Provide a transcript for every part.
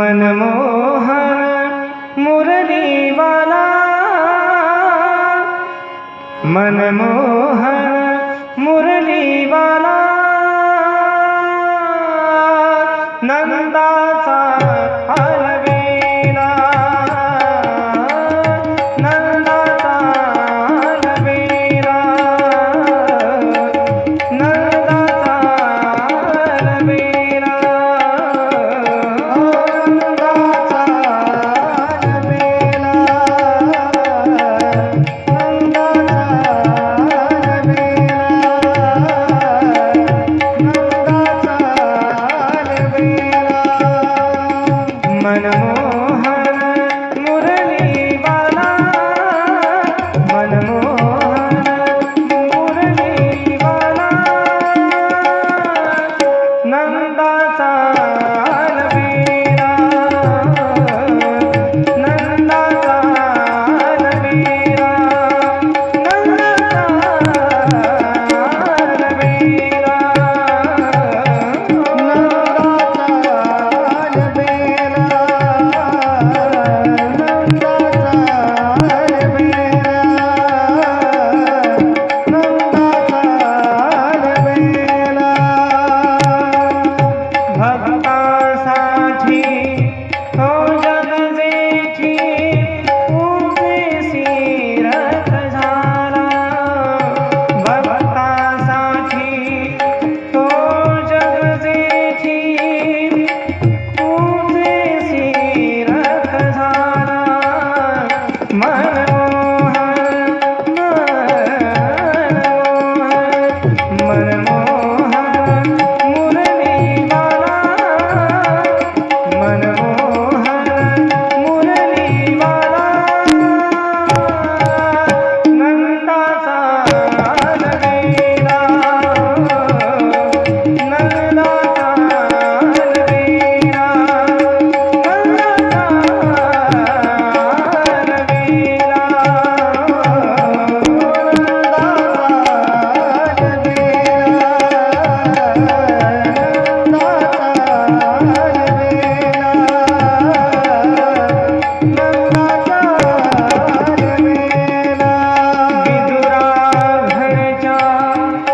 मनमोहन मुरली वाला, मनमोहन मुरली वाला, नंदाचा अलबेला, नंदाचा अलबेला, नंदाचा अलबेला, नंदाचा अलबेला, मनमोहन मुरली वाला, मनमोहन मुरली वाला, नंदाचा अलबेला, नंदाचा अलबेला, नंदाचा अलबेला, भक्तासाठी तो जग जेठी उमेसी रथ झाला, भक्तासाठी तो जग जेठी उमेसी रथ झाला, मनमोहन मनमोहन मुरली वाला, मनमोहन मुरली वाला, नंदाचा अलबेला, नंदाचा अलबेला, नंदाचा अलबेला,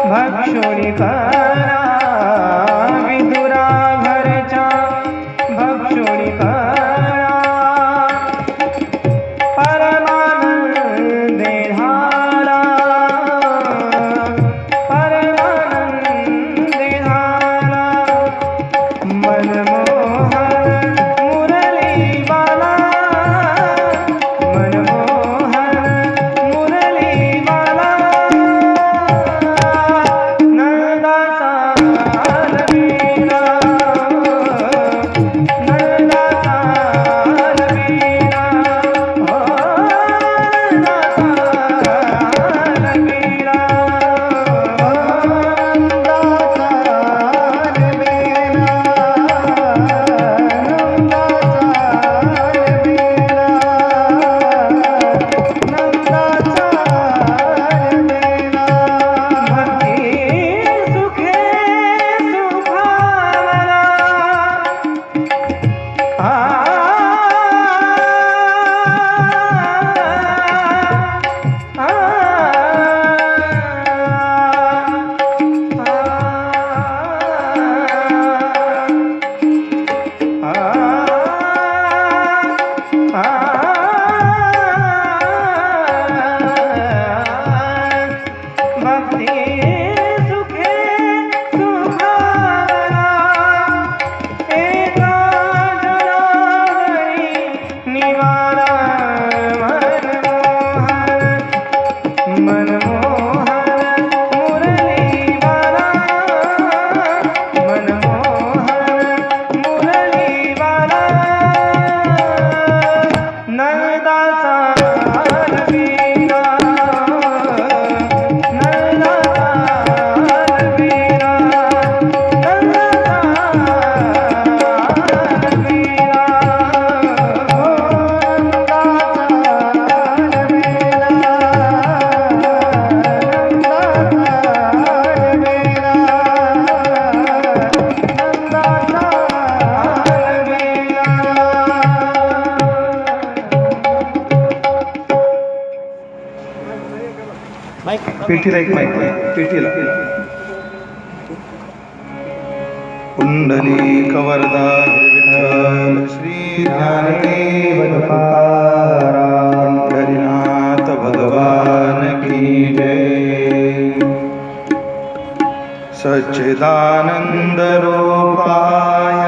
भक्षोणी करा, विदुरा घरच्या भक्षोणी करा, परमानंदे झाला, परमानंदे झाला, मनमोहन मुरली वाला, मनमोहन मुरली वाला, नंदाचा अलबेला, नंदाचा अलबेला, नंदाचा अलबेला, नंदाचा अलबेला, पेटीला एक माहिती पेटीला कुंडली कवरदा विठ्ठल श्री ज्ञानदेव तुकाराम पंढरीनाथ भगवान की जय सच्चिदानंद रूपाय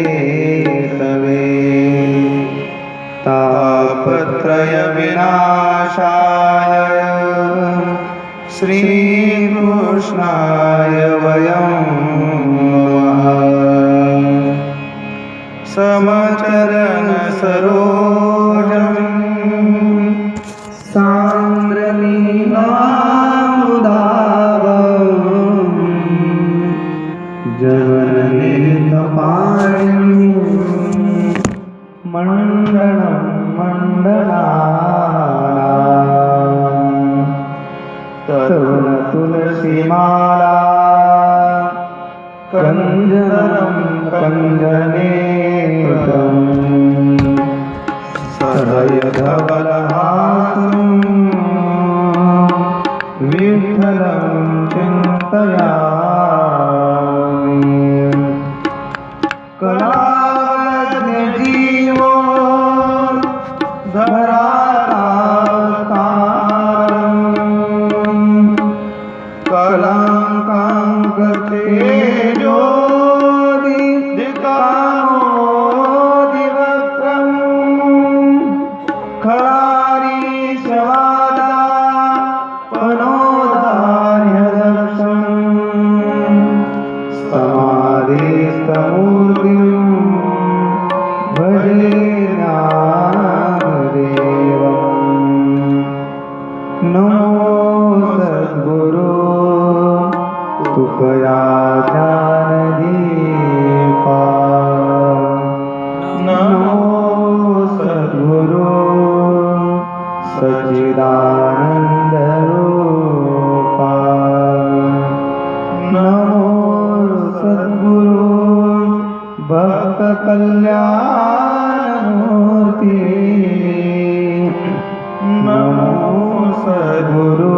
विश्वोत्पत्त्यादिहेतवे तापत्रय विनाशाय श्रीकृष्णाय वयं नमः समचरण सरोजम् जगन्नितपाणिं मण्डनं मण्डनानां तरुण तुलसीमाला कञ्जनं कञ्जनेत्रं सदयधवलहासं विठ्ठलं चिन्तयामि कलावज्ञ जीवो धरातावतारम् कलाङ्काङ्कतेजो दिकामोदिवक्त्रम् खरारीशवादा पनोदार्यदक्षम् समाधिस्तमूर्तिं भजे ज्ञानदेवम् नमो सद्गुरु तुकया ज्ञानदीपा नमो सद्गुरु सच्चिदानन्दरूपा नमो सद्गुरु भक्तकल्याणमूर्ति नमो सद्गुरु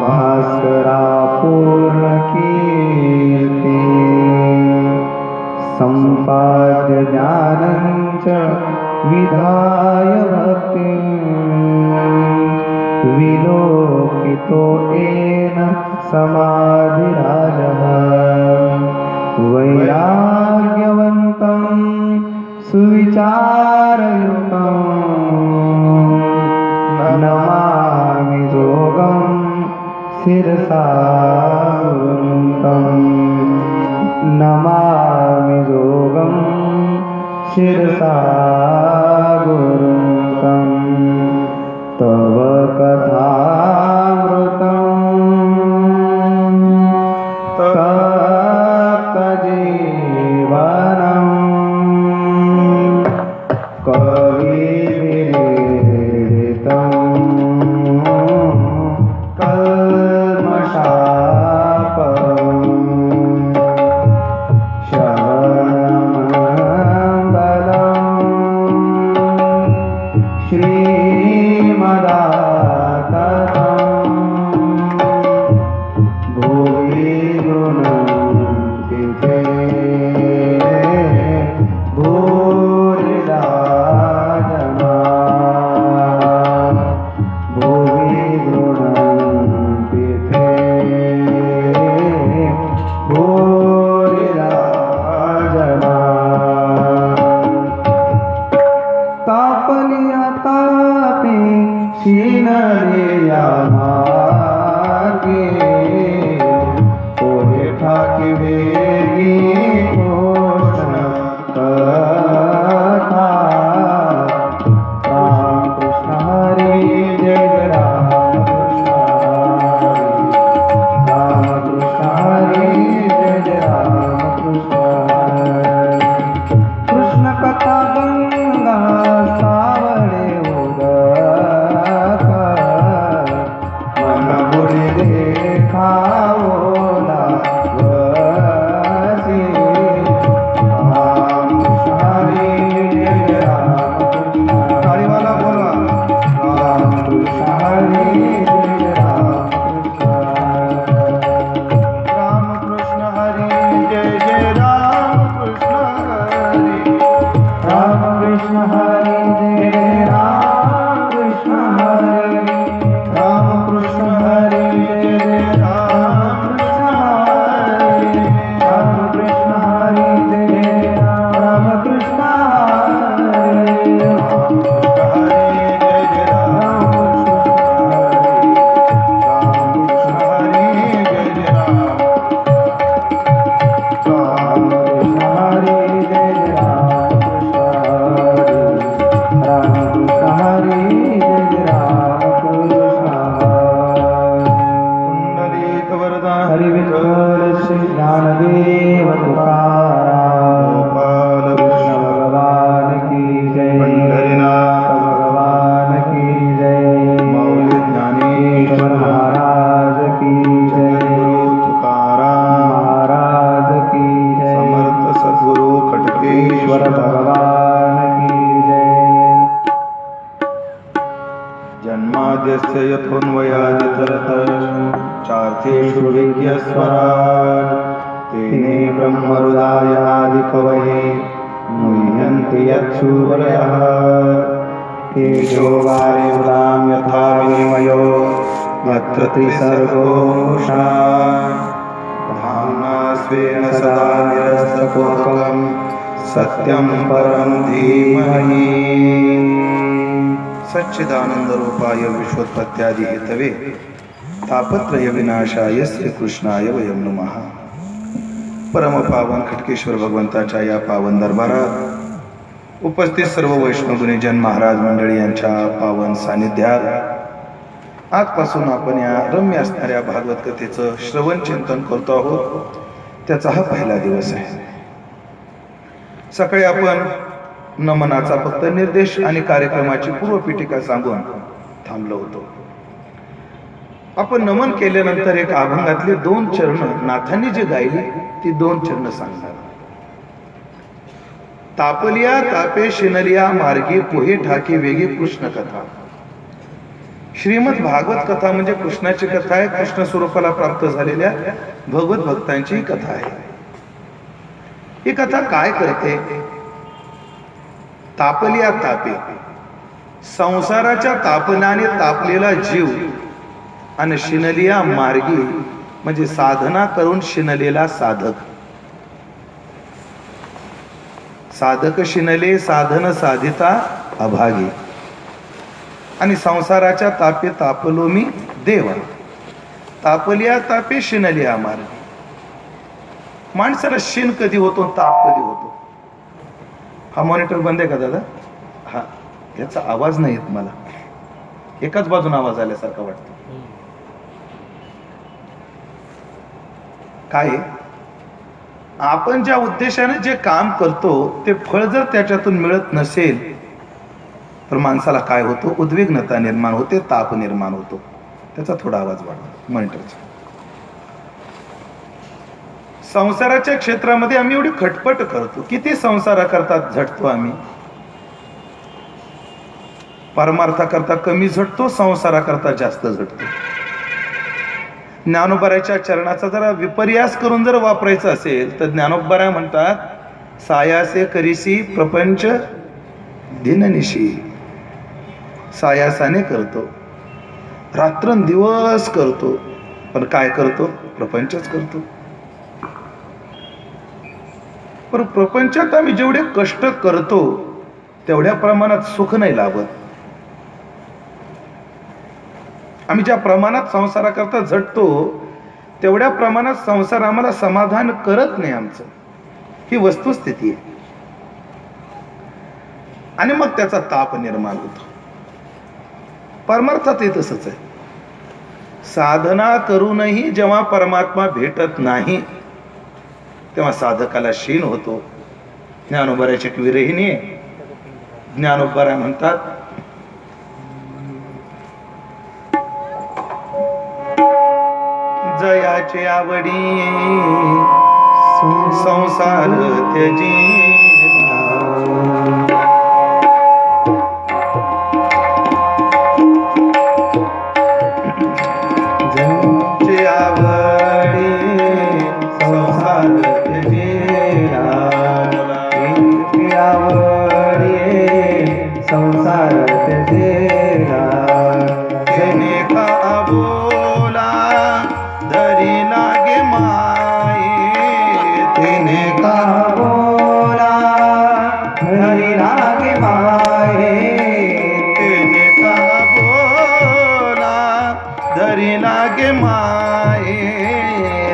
भास्करा पूर्णकीर्ति सम्पाद्य ज्ञानं च विधाय भक्तिं विलोकितो येन समाधिराजः वैराग्यवन्तं सुविचारयुक्तं नमामि जोगं शिरसा गुरुं नमामि जोगं शिरसा गुरुं तव कथामृतं तप्तजीवनं कविविरहितं कल्मषापहम् देखावो लागसी जन्माद्यस्य यथोन्वयादितरतश्चार्थेषु विज्ञस्वराट् तेने ब्रह्महृदायादिकवये मुह्यन्ति यत्सूरयः तेजो वारिमृदां यथा विनिमयो यत्र त्रिसर्गो मृषा धाम्ना स्वेन सदा निरस्तकुहकं सत्यं परं धीमहि सच्चिदानंद रूपाय विश्वोत्पत्त्यादि हेतवे तापत्रय विनाशाय श्रीकृष्णाय वयं नमः. परम पावन खटकेश्वर भगवंताच्या या पावन दरबारात उपस्थित सर्व वैष्णवगुणीजन महाराज मंडळी यांच्या पावन सानिध्यात आजपासून आपण या रम्य असणाऱ्या भागवत कथेचं श्रवण चिंतन करतो आहोत. त्याचा हा पहिला दिवस आहे. सकाळी आपण नमनाचा फक्त निर्देश आणि कार्यक्रमाची पूर्वपीठिका सांगून थांबलो होतो. आपण नमन केल्यानंतर एक अभंगातले 2 चरण नाथांनी जे गायली ती 2 चरण सांगणार. तापलिया तापे शिनलिया मार्गी पोहे ठाके वेगे कृष्ण कथा. श्रीमद भागवत कथा म्हणजे कृष्णाची कथा आहे. कृष्ण स्वरूपाला प्राप्त झालेल्या भगवत भक्तांची कथा आहे. ही कथा काय करते? तापलिया तापे, संसाराच्या तापनाने तापलेला जीव, आणि शिनलिया मार्गी म्हणजे साधना करून शिनलेला साधक. साधक शिनले साधन साधिता अभागी, आणि संसाराच्या तापे तापलो मी देवा. तापलिया तापे शिनलिया मार्गी. माणसाला शिन कधी होतो, ताप कधी होतो? हा मॉनिटर बंद आहे का दादा? हा, याचा आवाज नाही येत मला. एकाच बाजून आवाज आल्यासारखा वाटतो. काय? आपण ज्या उद्देशाने जे काम करतो ते फळ जर त्याच्यातून मिळत नसेल तर माणसाला काय होतो? उद्विग्नता निर्माण होते, ताप निर्माण होतो. त्याचा थोडा आवाज वाढतो मॉनिटरचा. संसाराच्या क्षेत्रामध्ये आम्ही एवढी खटपट करतो. किती संसाराकरता झटतो आम्ही. परमार्थाकरता कमी झटतो, संसाराकरता जास्त झटतो. ज्ञानोबाराच्या चरणाचा जरा विपर्यास करून जर वापरायचं असेल तर ज्ञानोबारा म्हणतात, सायासे करीसी प्रपंच दिननिशी. सायासाने करतो, रात्रंदिवस करतो, पण काय करतो? प्रपंचच करतो. पण प्रपंचात आम्ही जेवढे कष्ट करतो तेवढ्या प्रमाणात सुख नाही लाभत. आम्ही ज्या प्रमाणात संसाराकरता झटतो तेवढ्या प्रमाणात संसार आम्हाला समाधान करत नाही आमचं. ही वस्तुस्थिती आहे. आणि मग त्याचा ताप निर्माण होतो. परमार्थात हे तसंच आहे. साधना करूनही जेव्हा परमात्मा भेटत नाही तेव्हा साधकाला शीण होतो. ज्ञानोबाराची एक विरहिणी आहे. ज्ञानोबारा म्हणतात, जयाचे आवडी संसार त्यजी, जयाचे आवडी संसार त्यजेला, आवडी संसार त्यजेला, जेने का बोला धरी लागे माये, तेने का बोला धरी लागे माये, तेने का बोला धरी लागे माये,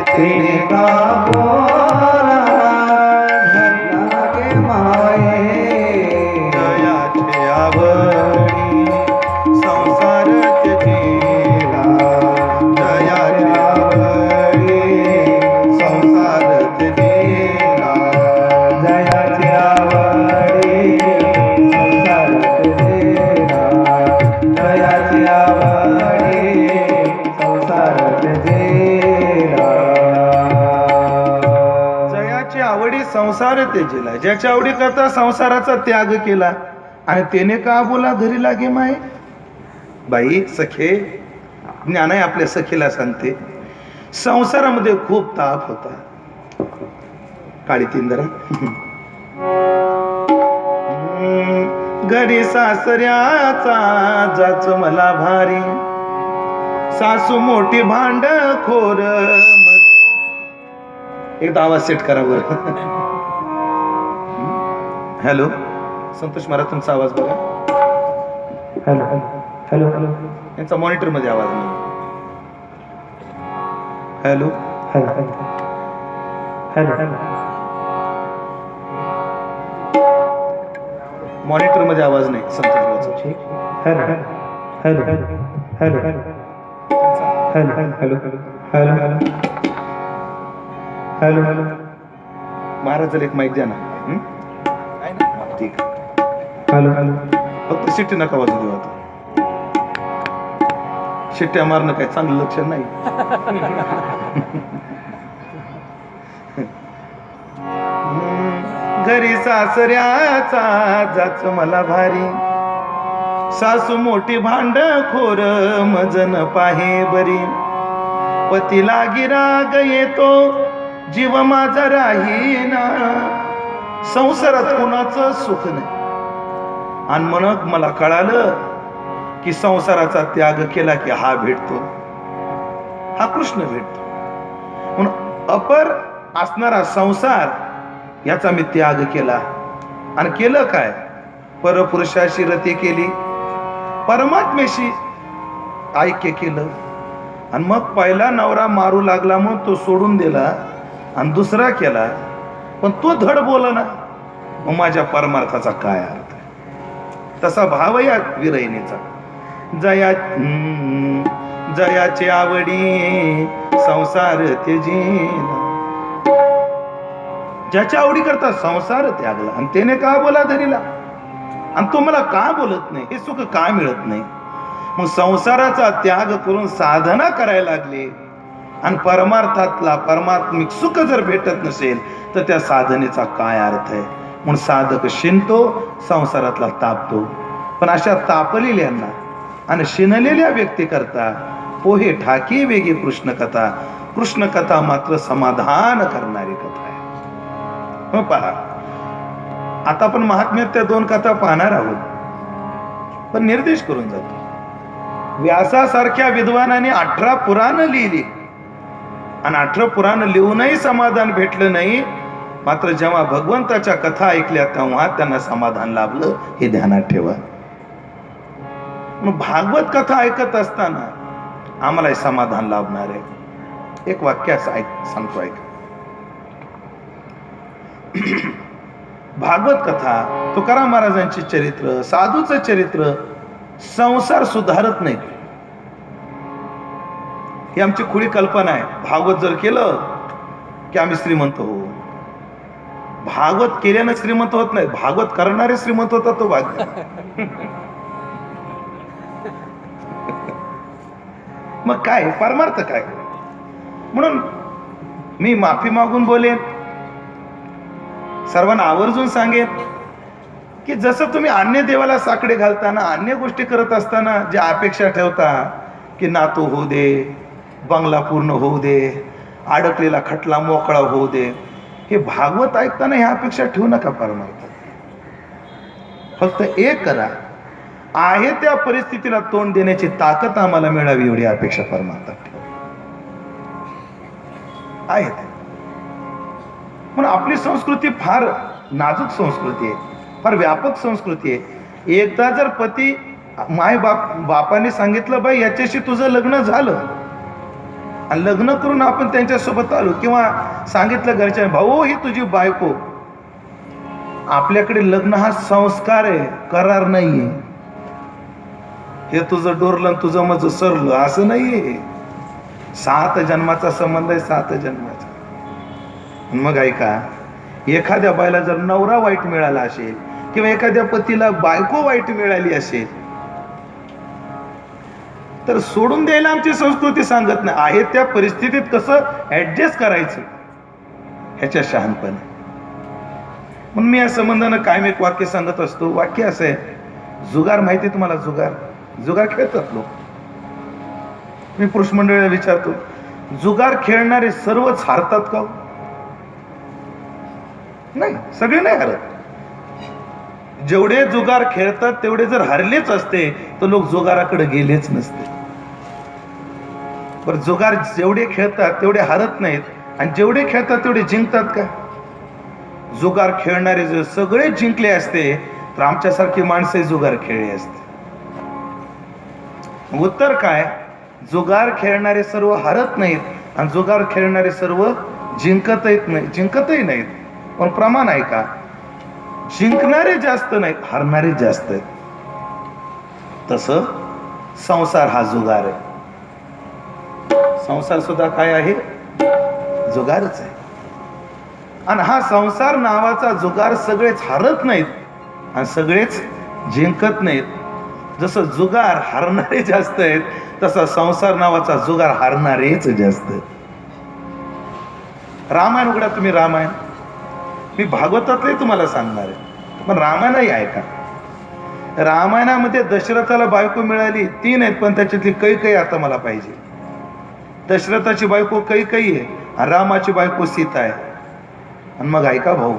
तेने का बोला धरी लागे माये, जयाचे आवडी संसार त्यजेला, जयाचे आवडी संसार त्यजेला, जयाचे आवडी संसार त्यजेला, जयाचे आवडी संसार त्यजेला. जयाची आवडी संसार त्यजेला. ज्याच्या आवडी करता संसाराचा त्याग केला आणि तेने का बोला घरी लागे माये. बाई सखे, ज्ञानाई आपल्या सखीला सांगते, संसारामध्ये खूप ताप होता. काळी तिंदरा घरी सासऱ्याचा जाच मला भारी, सासू मोठी भांडखोर. एकदा आवाज सेट करा बरं. हॅलो संतोष महाराज, तुमचा आवाज बघा. हॅलो हॅलो हॅलो यांचा मॉनिटर मध्ये आवाज नाही. Hello hello hello hello monitor मध्ये आवाज नाही संतोष भाऊचा. Hello hello hello hello hello hello hello hello hello महाराज जर एक माईक द्या ना. ठीक. हॅलो हॅलो फक्त शिट्टी नका वाजू देऊ. आता शिट्ट्या मारणं काही चांगलं लक्षण नाही. घरी सासऱ्याचा जाच मला भारी, सासू मोठी भांडखोर मजन पाहे बरी. पती लागी राग येतो जीव माझा राहीना, संसारात कुणाचं सुख नाही. आणि म्हणत मला कळालं की संसाराचा त्याग केला की हा भेटतो, हा कृष्ण भेटतो. म्हणून अपर असणारा संसार याचा मी त्याग केला. आणि केलं काय? परपुरुषाशी रती केली, परमात्म्याशी ऐक्य केलं. आणि मग पहिला नवरा मारू लागला म्हणून तो सोडून दिला आणि दुसरा केला, पण तो धड बोलला. मग माझ्या परमार्थाचा काय अर्थ आहे? तसा भाव या विरहिणीचा. जयाची आवडी संसार त्यजीला. ज्याच्या आवडी करता संसार त्यागला, आणि त्याने का बोला धरीला, आणि तो मला का बोलत नाही, हे सुख का मिळत नाही. मग संसाराचा त्याग करून साधना करायला लागले, आणि परमार्थातला परमात्मिक सुख जर भेटत नसेल तर त्या साधनेचा काय अर्थ आहे. म्हणून साधक शिनतो, संसारातला तापतो. पण अशा तापलेल्यांना आणि शिनलेल्या व्यक्ती करता पोहे ठाकी वेगी कृष्ण कथा. कृष्ण कथा मात्र समाधान करणारी कथा आहे. हो पहा, आता आपण महात्म्यात त्या 2 कथा पाहणार आहोत, पण निर्देश करून जातो. व्यासासारख्या विद्वानाने 18 पुराण लिहिली, आणि 18 पुराण लिहूनही समाधान भेटलं नाही. मात्र जेव्हा भगवंताच्या कथा ऐकल्या तेव्हा त्यांना समाधान लाभलं, हे ध्यानात ठेवा. भागवत कथा ऐकत असताना आम्हाला समाधान लाभणार आहे. एक वाक्य असं सांगतो, ऐक. भागवत कथा, तुकाराम महाराजांची चरित्र, साधूचं चरित्र संसार सुधारत नाही, ही आमची खुळी कल्पना आहे. भागवत जर केलं की आम्ही श्रीमंत होऊ. भागवत केल्यानं श्रीमंत होत नाही, भागवत करणारे श्रीमंत होता तो भाग्य. मग काय परमार्थ काय? म्हणून मी माफी मागून बोलेन, सर्वांना आवर्जून सांगेन की जसं तुम्ही अन्य देवाला साकडे घालताना, अन्य गोष्टी करत असताना ज्या अपेक्षा ठेवता की नातू होऊ दे, बंगला पूर्ण होऊ दे, अडकलेला खटला मोकळा होऊ दे, हे भागवत ऐकताना ह्या अपेक्षा ठेवू नका. परमार्थ फक्त एक करा, आहे त्या परिस्थितीला तोंड देण्याची ताकद आम्हाला मिळावी एवढी अपेक्षा परमार्थात ठेवा. आहे म्हणून आपली संस्कृती फार नाजूक संस्कृती आहे, फार व्यापक संस्कृती आहे. एकदा जर पती बापाने सांगितलं बाई याच्याशी तुझं लग्न झालं, आणि लग्न करून आपण त्यांच्यासोबत आलो, किंवा सांगितलं घरच्या भाऊ ही तुझी बायको, आपल्याकडे लग्न हा संस्कार आहे, करार नाहीये. हे तुझं डोरलं तुझं माझं सरलं असं नाहीये. 7 जन्माचा संबंध आहे, 7 जन्माचा. मग ऐका, एखाद्या बाईला जर नवरा वाईट मिळाला असेल, किंवा एखाद्या पतीला बायको वाईट मिळाली असेल, तर सोडून द्यायला आमची संस्कृती सांगत नाही. आहे त्या परिस्थितीत कसं ऍडजस्ट करायचं ह्याच्या शहाणपण. म्हणून मी या संबंधानं कायम एक वाक्य सांगत असतो. वाक्य असं आहे, जुगार माहिती तुम्हाला? जुगार जुगार खेळतात लोक. मी पुरुष मंडळीला विचारतो, जुगार खेळणारे सर्वच हारतात का? नाही, सगळे नाही हरत. जेवढे जुगार खेळतात तेवढे जर हरलेच असते तर लोक जुगाराकडे गेलेच नसते. पण जुगार जेवढे खेळतात तेवढे हरत नाहीत, आणि जेवढे खेळतात तेवढे जिंकतात का? जुगार खेळणारे जर सगळे जिंकले असते तर आमच्यासारखी माणसे जुगार खेळली असते. उत्तर काय? जुगार खेळणारे सर्व हरत नाहीत, आणि जुगार खेळणारे सर्व जिंकतही नाहीत. पण प्रमाण आहे का? जिंकणारे जास्त नाहीत, हरणारे जास्त आहेत. तसं संसार हा जुगार आहे. संसार सुद्धा काय आहे? जुगारच आहे. आणि हा संसार नावाचा जुगार सगळेच हरत नाहीत आणि सगळेच जिंकत नाहीत. जसं जुगार हरणारे जास्त आहेत, तसा संसार नावाचा जुगार हरणारेच जास्त आहेत. रामायण उघडा तुम्ही, रामायण. मी भागवतातले तुम्हाला सांगणार आहे, पण रामायणही ऐका. रामायणामध्ये दशरथाला बायको मिळाली 3 आहेत, पण त्याच्यातली कैकेयी आता मला पाहिजे. दशरथाची बायको कैकेयी आहे आणि रामाची बायको सीता आहे. आणि मग ऐका भाऊ,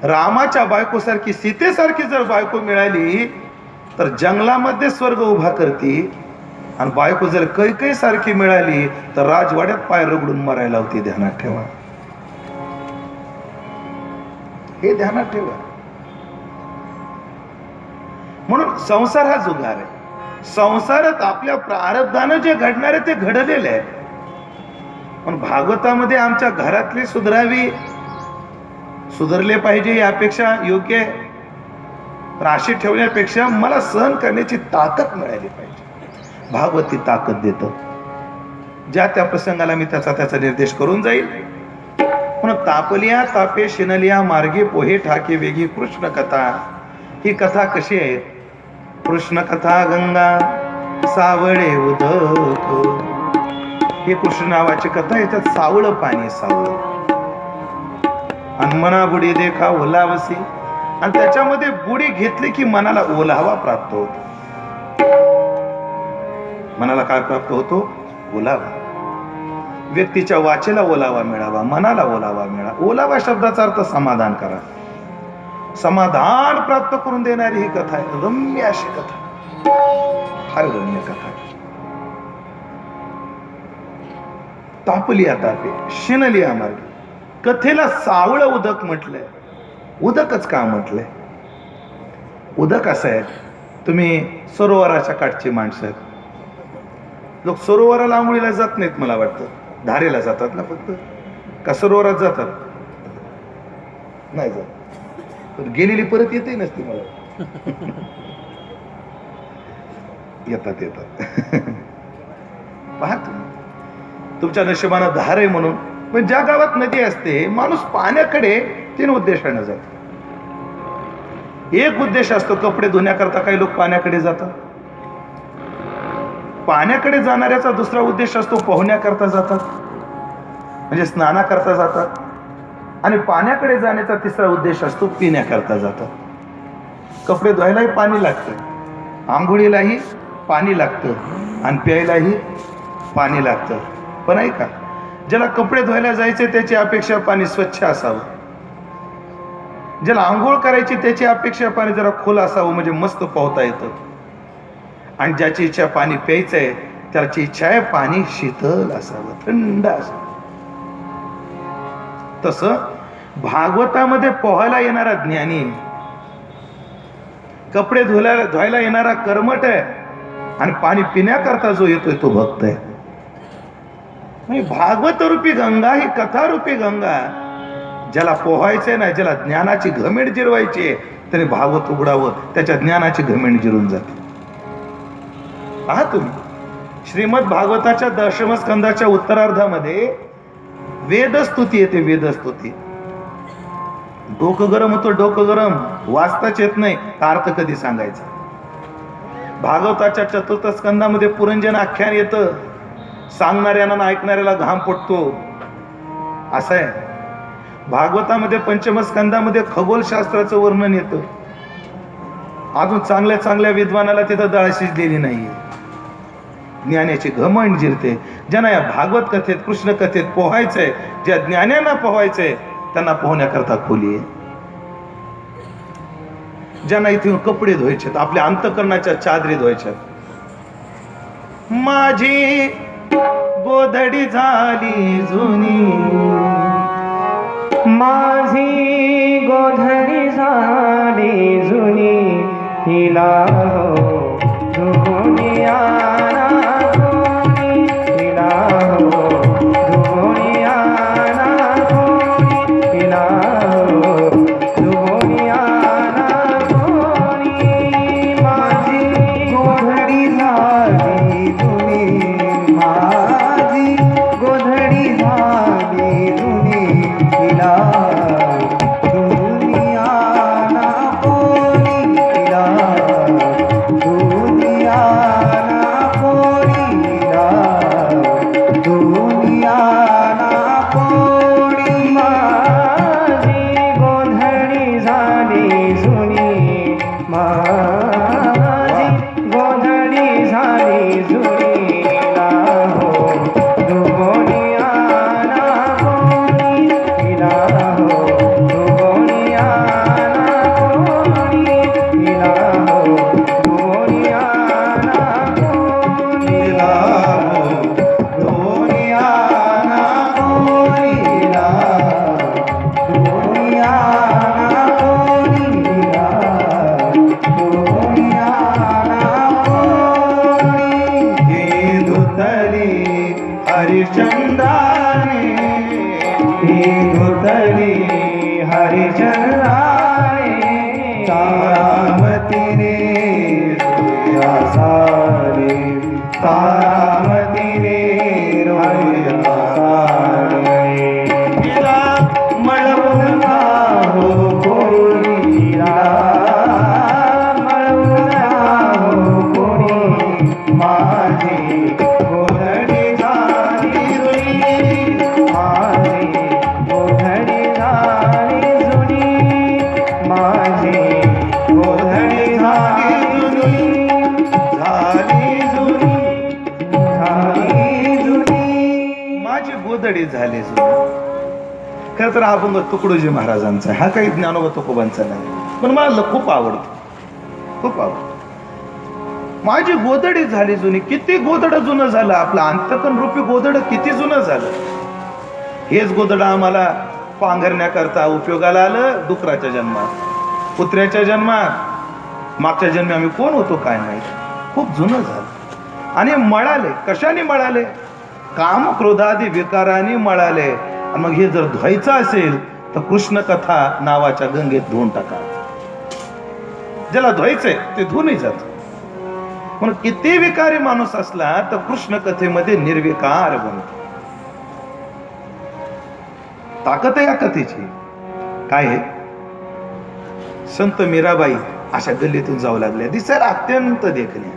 रामाच्या बायकोसारखी सीतेसारखी जर बायको मिळाली तर जंगलामध्ये स्वर्ग उभा करती, आणि बायको जर कैकेयी सारखी मिळाली तर राजवाड्यात पाय रगडून मरायला होती. ध्यानात ठेवा, हे ध्यानात ठेवा. म्हणून संसार हा जुगार आहे. संसारात आपल्या प्रारब्धानं जे घडणार आहे ते घडलेले आहे. पण भागवतामध्ये आमच्या घरातली सुधरले पाहिजे ही अपेक्षा योग्य आहे, पण अशी ठेवण्यापेक्षा मला सहन करण्याची ताकद मिळाली पाहिजे. भागवती ताकद देतं. ज्या त्या प्रसंगाला मी त्याचा निर्देश करून जाईल. म्हणून तापलिया तापे शिनलिया मार्गे पोहे ठाके वेगी कृष्ण कथा. ही कथा कशी आहे? कृष्ण कथा गंगा सावळे उदक. ही कृष्ण नावाची कथा. याच्यात सावळं पाणी, सावळं. आणि मना बुडी देखा ओलावसी. आणि त्याच्यामध्ये बुडी घेतली की मनाला ओलावा प्राप्त होतो. मनाला काय प्राप्त होतो? ओलावा. व्यक्तीच्या वाचेला ओलावा मिळावा, मनाला ओलावा मिळावा. ओलावा शब्दाचा अर्थ समाधान करा. समाधान प्राप्त करून देणारी ही कथा आहे. रम्य अशी कथा, फार रम्य कथा. तापलिया तापे शिनलिया मार्गे. कथेला सावळ उदक म्हटलंय. उदकच का म्हटलंय? उदक असं आहे, तुम्ही सरोवराच्या काठची माणसं आहेत. लोक सरोवराला आंघोळीला जात नाहीत, मला वाटतं धारेला जातात ना फक्त, का सरोवरात जातात? नाही जात. पण गेलेली परत येते नसती मला. येतात पहा तुम्ही, तुमच्या नशिबानं धार आहे म्हणून. पण ज्या गावात नदी असते, माणूस पाण्याकडे 3 उद्देशाने जातो. एक उद्देश असतो कपडे धुण्याकरता, काही लोक पाण्याकडे जातात. पाण्याकडे जाणाऱ्याचा दुसरा उद्देश असतो पोहण्याकरता जातात, म्हणजे स्नानाकरता जातात. आणि पाण्याकडे जाण्याचा तिसरा उद्देश असतो पिण्याकरता जातात. कपडे धुवायलाही पाणी लागतं, आंघोळीलाही पाणी लागतं, आणि प्यायलाही पाणी लागतं. पण ऐका, ज्याला कपडे धुवायला जायचे त्याची अपेक्षा पाणी स्वच्छ असावं. ज्याला आंघोळ करायची त्याची अपेक्षा पाणी जरा खोल असावं, म्हणजे मस्त पोहता येतं. आणि ज्याची इच्छा पाणी प्यायचंय त्याची इच्छा आहे पाणी शीतल असावं, थंड असावं. तसं भागवतामध्ये पोहायला येणारा ज्ञानी, कपडे धुवायला येणारा कर्मठ आहे, आणि पाणी पिण्याकरता जो येतोय तो भक्त आहे. भागवत रूपी गंगा ही कथारूपी गंगा. ज्याला पोहायचंय ना, ज्याला ज्ञानाची घमेंड जिरवायची आहे, त्याने भागवत उघडावं, त्याच्या ज्ञानाची घमेंड जिरून जाते. पहा तुम्ही, श्रीमद भागवताच्या 10व स्कंदाच्या उत्तरार्धामध्ये वेदस्तुती येते. वेदस्तुती. डोकं गरम होतं, डोकं गरम, वाचताच येत नाही, अर्थ कधी सांगायचा. भागवताच्या 4th स्कंदामध्ये पुरंजन आख्यान येतं. सांगणाऱ्यांना ऐकणाऱ्याला घाम फुटतो, असं आहे. भागवतामध्ये 5म स्कंदामध्ये खगोलशास्त्राचं वर्णन येतं. अजून चांगल्या चांगल्या विद्वानाला तिथं दळा शिजलेली नाहीये. ज्ञानाची घमंड जिरते. ज्यांना या भागवत कथेत कृष्ण कथेत पोहायचंय, ज्या ज्ञानांना पोहायचंय त्यांना पोहण्याकरता खोली आहे. ज्यांना इथून कपडे धुवायचे, आपल्या अंतकरणाच्या चादरी धुवायच्या. माझी गोधडी झाली जुनी, माझी गोधडी झाली जुनी, हिला हो धुवून आणा कोणी, हिला हो धुवून आणा कोणी, हिला हो धुवून आणा कोणी. माझी गोधडी झाली जुनी, माझी गोधडी झाली जुनी, हिला धुवून आणा कोणी, हिला धुवून आणा कोणी, हिला धुवून आणा कोणी. माझी गोधडी झाली जुनी, माझी गोधडी झाली जुनी, हिला हो धुवून आणा कोणी, हिला हो धुवून आणा कोणी, हिला हो धुवून आणा कोणी, हिला हो धुवून आणा कोणी, हिला धुवून आणा कोणी, हिला धुवून आणा कोणी. ही धुतली हरिश्चंद्राने, ही धुतली हरिचंद्राने, तारामतीने सारे तारामतीने सारे. हिला मळवून हो कोणी, हिला मळवून हो कोणी. माझी गोधडी झाली जुनी, माझी गोधडी झाली जुनी, माझी गोधडी झाली जुनी, झाली जुनी, झाली जुनी. माझी गोधडी झाली जुनी. खरं तर हा अभंग तुकडोजी महाराजांचा आहे, हा काही ज्ञानोबा तुकोबांचा नाही, पण मला खूप आवडतो, खूप आवडतो. माझी गोधडी झाली जुनी. किती गोधड जुनं झालं, आपलं अंतकन रूपी गोधड किती जुनं झालं. हेच गोधड आम्हाला पांघरण्याकरता उपयोगाला आलं डुकराच्या जन्मात, कुत्र्याच्या जन्मात. मागच्या जन्मी आम्ही कोण होतो काय माहिती. खूप जुनं झालं. आणि मळाले, कशाने मळाले? काम क्रोधादी विकाराने मळाले. आणि मग हे जर धुवायचं असेल तर कृष्ण कथा नावाच्या गंगेत धुवून टाका. ज्याला धुवायचंय ते धुवूनही जात. म्हणून किती विकारी माणूस असला तर कृष्ण कथेमध्ये निर्विकार बनतो. ताकद आहे या कथेची. काय आहे? संत मीराबाई अशा गल्लीतून जाऊ लागल्या, दिसायला अत्यंत देखण्या.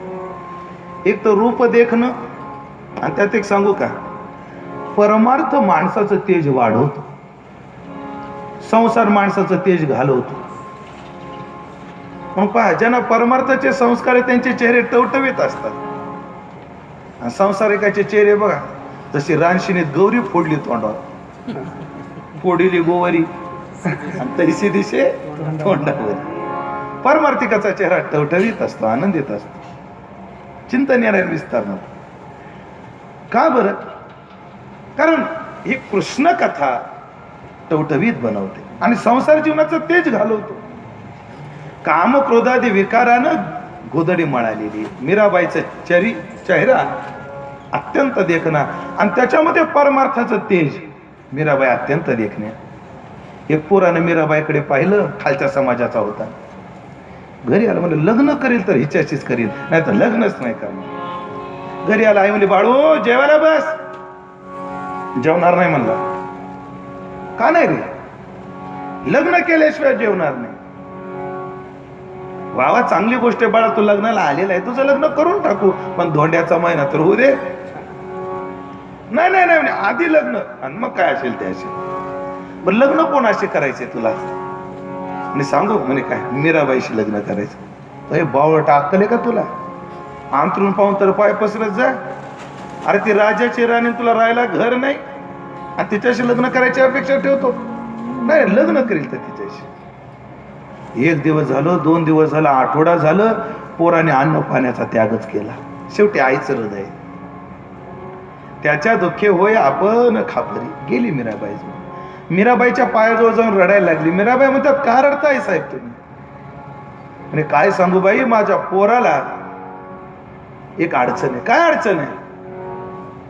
एक तर रूप देखणं, आणि त्यात एक सांगू का, परमार्थ माणसाचं तेज वाढवतो, संसार माणसाचं तेज घालवतो. म्हणून पहा, ज्यांना परमार्थाचे संस्कार आहे त्यांचे चेहरे टवटवीत असतात. आणि संसारिकाचे चेहरे बघा, जशी रानशिनीत गौरी फोडली तोंडावर, फोडीली गोवरी आणि तैसी दिशे तोंडावर. परमार्थिकाचा चेहरा टवटवीत असतो, आनंदित असतो, चिंतन येणार विस्तार नको. का बरं? कारण ही कृष्ण कथा टवटवीत बनवते आणि संसार जीवनाचं तेज घालवतो. काम क्रोधादी विकारानं गोधडी मळालेली. मीराबाईचं चेहरा अत्यंत देखणा आणि त्याच्यामध्ये परमार्थाचं तेज. मीराबाई अत्यंत देखण्या. एक पोरानं मीराबाईकडे पाहिलं, खालच्या समाजाचा होता. घरी आला, म्हणजे लग्न करेल तर हिच्याशीच करील, नाही तर लग्नच नाही करणार. घरी आला, आई म्हणली, बाळू जेवायला बस. जेवणार नाही म्हणला. का नाही रे? लग्न केल्याशिवाय जेवणार नाही. वावा, चांगली गोष्ट आहे बाळा, तू लग्नाला आलेला आहे, तुझं लग्न करून टाकू, पण धोंड्याचा महिना तर होऊ दे. नाही नाही नाही, आधी लग्न आणि मग काय असेल ते असेल. बरं, लग्न कोण असे करायचे तुला? आणि सांगू म्हणे, काय मीराबाईशी लग्न करायचं. अरे बावळट अक्कल आहे का तुला? अंतरून पाहून तर पाय पसरत जा. अरे ती राजाची राणी, तुला राहायला घर नाही आणि तिच्याशी लग्न करायची अपेक्षा ठेवतो? नाही, लग्न करील तर तिच्याशी. 1 दिवस झालं, 2 दिवस झाला, आठवडा झालं, पोराने अन्न पाण्याचा त्यागच केला. शेवटी आईचं हृदय, त्याच्या दुःखे होय आपण खापरी. गेली मीराबाई. मीराबाईच्या पायाजवळ जाऊन रडायला लागली. मीराबाई म्हणतात, का रडताय साहेब तुम्ही? आणि काय सांगू बाई, माझ्या पोराला एक अडचण आहे. काय अडचण आहे?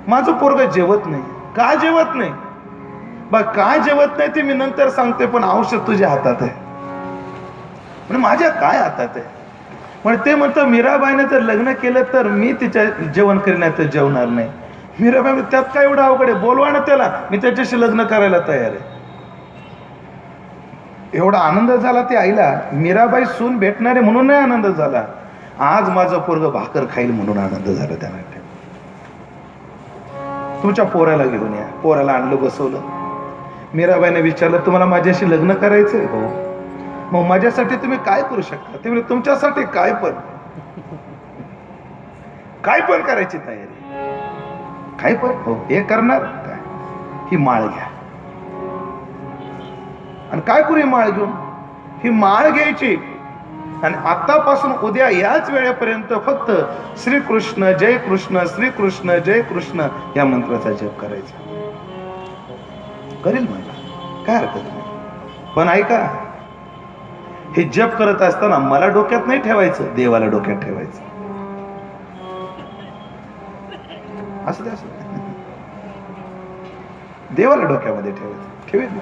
माझं पोरग जेवत नाही. का जेवत नाही? बा का जेवत नाही ते मी नंतर सांगते, पण औषध तुझ्या हातात आहे. म्हणजे माझ्या काय हातात आहे? म्हणजे ते म्हणतं, मीराबाईने जर लग्न केलं तर मी तिच्या जेवण करण्यात तर जेवणार नाही. मीराबाई, त्यात काय एवढं अवघड आहे? बोलवा ना त्याला, मी त्याच्याशी लग्न करायला तयार आहे. एवढा आनंद झाला त्या आईला. मीराबाई सून भेटणार आहे म्हणून नाही आनंद झाला, आज माझं पोरग भाकर खाईल म्हणून आनंद झाला त्यांना. तुमच्या पोराला घेऊन या. पोराला आणलं, बसवलं. मीराबाईने विचारलं, तुम्हाला माझ्याशी लग्न करायचंय? हो. मग माझ्यासाठी तुम्ही काय करू शकता? ते म्हणजे तुमच्यासाठी काय पण करायची तयारी. काय पण? हो. हे करणार काय? ही माळ घ्या. आणि काय करू ही माळ घेऊन? ही माळ घ्यायची आणि आतापासून उद्या याच वेळेपर्यंत फक्त श्रीकृष्ण जय कृष्ण, श्रीकृष्ण जय कृष्ण या मंत्राचा जप करायचा. करेल मला, काय हरकत नाही. पण ऐका, हे जप करत असताना मला डोक्यात नाही ठेवायचं, देवाला डोक्यात ठेवायचं. असं ते देवाला डोक्यामध्ये ठेवायचं. ठेवेल ना.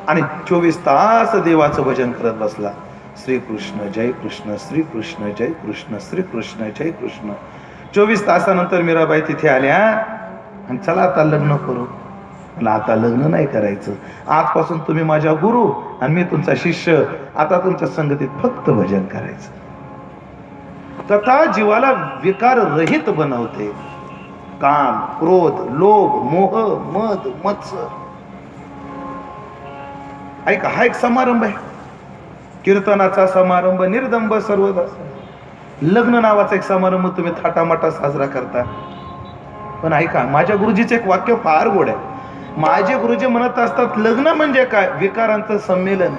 आणि 24 तास देवाचं भजन करत बसला. श्रीकृष्ण जय कृष्ण, श्रीकृष्ण जय कृष्ण, श्रीकृष्ण जय कृष्ण. 24 तासानंतर मीराबाई तिथे आल्या आणि चला आता लग्न करू. मला आता लग्न नाही करायचं, आजपासून तुम्ही माझ्या गुरु आणि मी तुमचा शिष्य. आता तुमच्या संगतीत फक्त भजन करायचं. कथा जीवाला विकार रहित बनवते. काम, क्रोध, लोभ, मोह, मद, मत्सर. ऐका, हा एक समारंभ आहे, कीर्तनाचा समारंभ, निर्दंब सर्वदा. लग्न नावाचा एक समारंभ तुम्ही थाटामाटा साजरा करता. पण ऐका, माझ्या गुरुजीचं एक वाक्य फार गोड आहे. माझे गुरुजी म्हणत असतात, लग्न म्हणजे काय? विकारांचं संमेलन.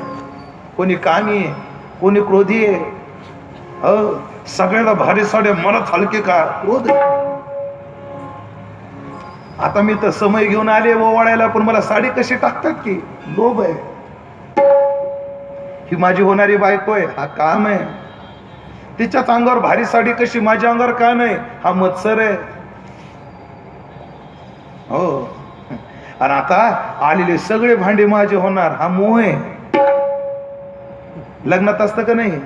कोणी कामी आहे, कोणी क्रोधी आहे. सगळ्याला भारी साडे, मलाच हलके का? क्रोध. आता मी तर समय घेऊन आले ओवाळायला, पण मला साडी कशी टाकतात की? लोभ आहे. ही माझी होणारी बायको आहे, हा काम आहे. तिच्याच अंगावर भारी साडी कशी, माझ्या अंगावर का नाही? हा मत्सर आहे. हो. आणि आता आलेले सगळे भांडे माझे होणार, हा मोह आहे. लग्नात असतं का नाही?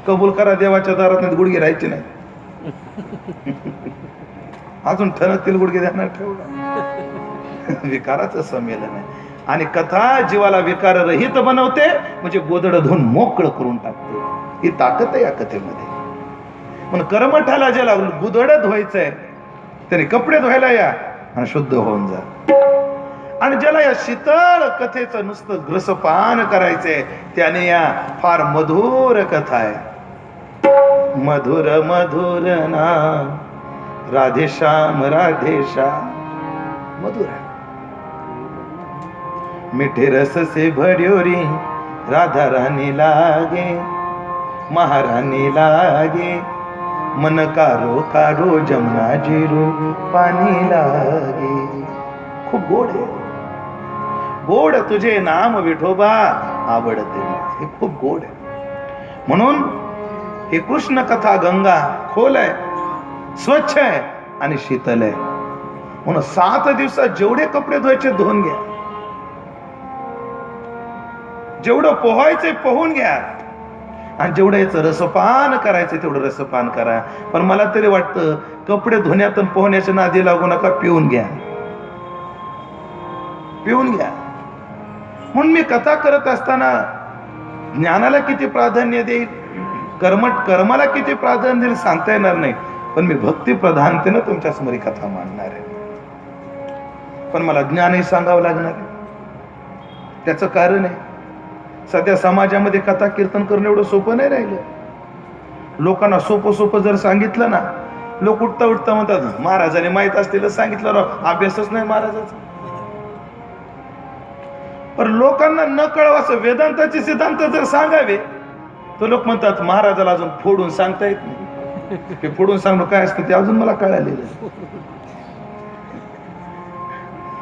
कबूल करा, देवाच्या दारात गुडघे राहायचे नाही. अजून ठणकतील गुडघे ध्यानात ठेवला. विकाराचं संमेलन आहे. आणि कथा जीवाला विकार रहित बनवते, म्हणजे गोदड धुवून मोकळं करून टाकते. ही ताकद आहे या कथेमध्ये. पण कर्मठाला ज्याला गोदड धुवायचंय त्याने कपडे धुवायला या आणि शुद्ध होऊन जा. आणि ज्याला या शीतळ कथेचं नुसतं ग्रसपान करायचंय त्याने या फार मधुर कथा आहे. मधुर मधुर नाम राधेश्याम राधेश्याम. मधुर आहे. मीठे रस से भर्योरी राधा रानी लागे, महारानी लागे. मन कारो कारो जमुना जीरो पाणी लागे. खूप गोड आहे. गोड तुझे नाम विठोबा आवडते. हे खूप गोड आहे. म्हणून ही कृष्ण कथा गंगा खोल आहे, स्वच्छ आहे आणि शीतल आहे. म्हणून 7 दिवसात जेवढे कपडे धुवायचे धुवून घ्या, जेवढं पोहायचंय पोहून घ्या, आणि जेवढं याचं रसपान करायचं तेवढं रसपान करा. पण मला तरी वाटतं कपडे धुण्यात आणि पोहण्याच्या नादी लागू नका, पिऊन घ्या, पिऊन घ्या. म्हणून मी कथा करत असताना ज्ञानाला किती प्राधान्य देईल, कर्माला किती प्राधान्य देईल सांगता येणार नाही. पण मी भक्ती प्रधानतेनं तुमच्या समोर कथा मांडणार आहे. पण मला ज्ञानही सांगावं लागणार आहे. त्याचं कारण आहे, सध्या समाजामध्ये कथा कीर्तन करणं एवढं सोपं नाही राहिलं. लोकांना सोपं सोपं जर सांगितलं ना, लोक उठता उठता म्हणतात महाराजांनी माहित असलेलं सांगितलं राव, अभ्यासच नाही महाराजाचा. पण लोकांना न कळवासं वेदांताचे सिद्धांत जर सांगावे तर लोक म्हणतात महाराजाला अजून फोडून सांगता येत नाही. ते फोडून सांगणं काय असतं ते अजून मला कळालेलं.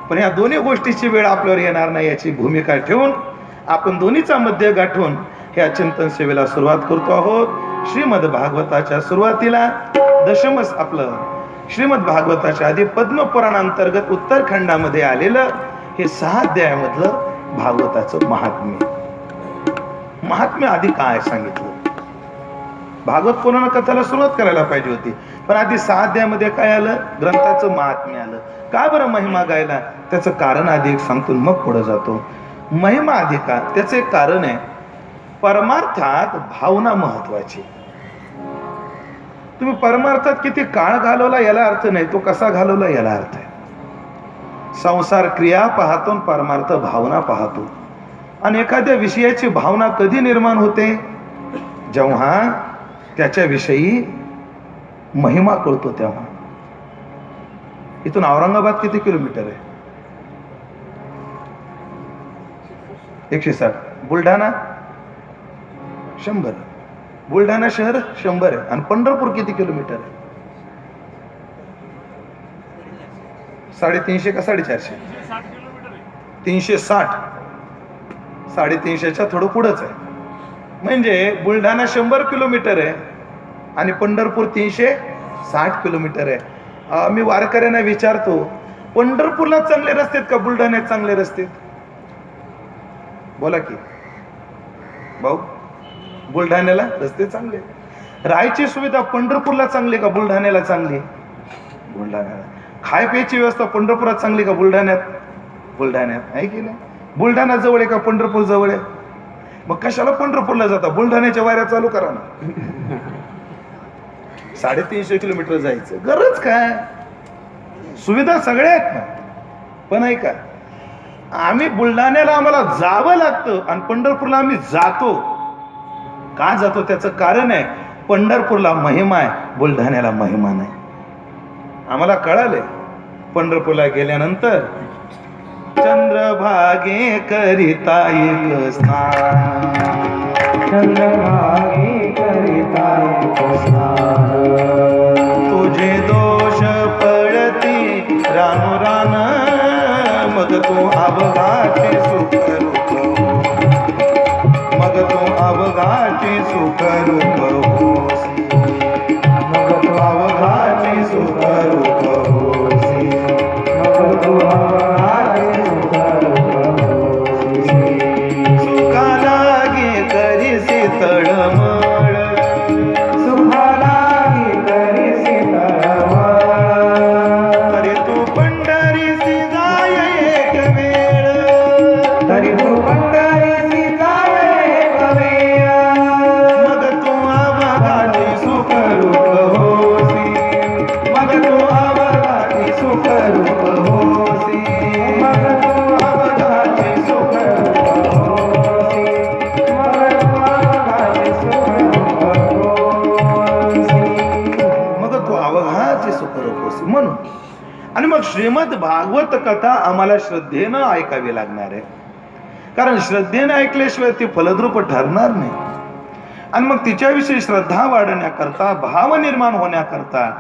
पण या दोन्ही गोष्टीची वेळ आपल्यावर येणार नाही याची भूमिका ठेवून आपण दोन्हीचा मध्य गाठून ह्या चिंतन सेवेला सुरुवात करतो आहोत. श्रीमद भागवताच्या सुरुवातीला दशमस आपलं श्रीमद भागवताच्या आधी पद्मपुराणांतर्गत उत्तरखंडामध्ये आलेलं हे 6 अध्यायामधलं भागवताचं महात्म्य. महात्म्य आधी काय सांगितलं? भागवत पुराण कथाला सुरुवात करायला पाहिजे होती, पण आधी 6 अध्यायामध्ये काय आलं? ग्रंथाचं महात्म्य आलं. का बरं महिमा गायला? त्याचं कारण आधी एक सांगतो, मग पुढे जातो. महिमा आधी का? त्याचं एक कारण आहे, परमार्थात भावना महत्वाची. तुम्ही परमार्थात किती काळ घालवला याला अर्थ नाही, तो कसा घालवला याला अर्थ आहे. संसार क्रिया पाहतो, परमार्थ भावना पाहतो. आणि एखाद्या विषयाची भावना कधी निर्माण होते? जेव्हा त्याच्याविषयी महिमा कळतो तेव्हा. इथून औरंगाबाद किती किलोमीटर आहे? 160. बुलढाणा 100. बुलढाणा शहर 100 आहे. आणि पंढरपूर किती किलोमीटर आहे? 350 का 450? 360. 350च्या थोडं पुढंच आहे. म्हणजे बुलढाणा 100 किलोमीटर आहे आणि पंढरपूर 360 किलोमीटर आहे. मी वारकऱ्यांना विचारतो, पंढरपूरला चांगले रस्ते का बुलढाण्यात चांगले रस्ते? बोला की भाऊ, बुलढाण्याला रस्ते चांगले. राहायची सुविधा पंढरपूरला चांगली का बुलढाण्याला चांगली? बुलढाण्याला. खाय प्यायची व्यवस्था पंढरपुरात चांगली का बुलढाण्यात? बुलढाण्यात. आहे की नाही? बुलढाणा जवळ आहे का पंढरपूर जवळ आहे? मग कशाला पंढरपूरला जाता? बुलढाण्याच्या वाऱ्या चालू करा ना. 350 किलोमीटर जायचं गरज काय? सुविधा सगळ्या आहेत ना. पण आहे का, आम्ही बुलढाण्याला आम्हाला जावं लागतं आणि पंढरपूरला आम्ही जातो. का जातो? त्याचं कारण आहे, पंढरपूरला महिमा आहे, बुलढाण्याला महिमा नाही. आम्हाला कळालंय. पंढरपूरला गेल्यानंतर चंद्रभागे करिता एक स्नान, चंद्रभागे करिता एक स्नान, तुझे दोष पडती रान रान, मग तू अवघाचे सुख रूप, मग तू अवघाचे सुख रूप होसी, मग तू अवघाचे सुख रूप होसी, मग तू अवघाचे सुख रूप होसी. सुखा लागे करीसी तळमळ, सुखा लागे करीसी तळमळ, तरी तू पंढरीसी जाय एक वेळ, तरी तू पंढरीसी जाय एक वेळ, मग तू अवघाचे सुख रूप होसी, मग तू अवघाचे सुख रूप होसी, मग तू अवघाचे सुख रूप होसी, मग तू अवघाचे सुख रूप होसी. मग तू अवघाचे सुख रूप होसी. म्हणून आणि मग श्रीमद भागवत कथा आम्हाला श्रद्धेनं ऐकावी लागणार आहे, कारण श्रद्धेनं ऐकल्याशिवाय ती फलद्रूप ठरणार नाही. आणि मग तिच्याविषयी श्रद्धा वाढण्याकरता, भाव निर्माण होण्याकरता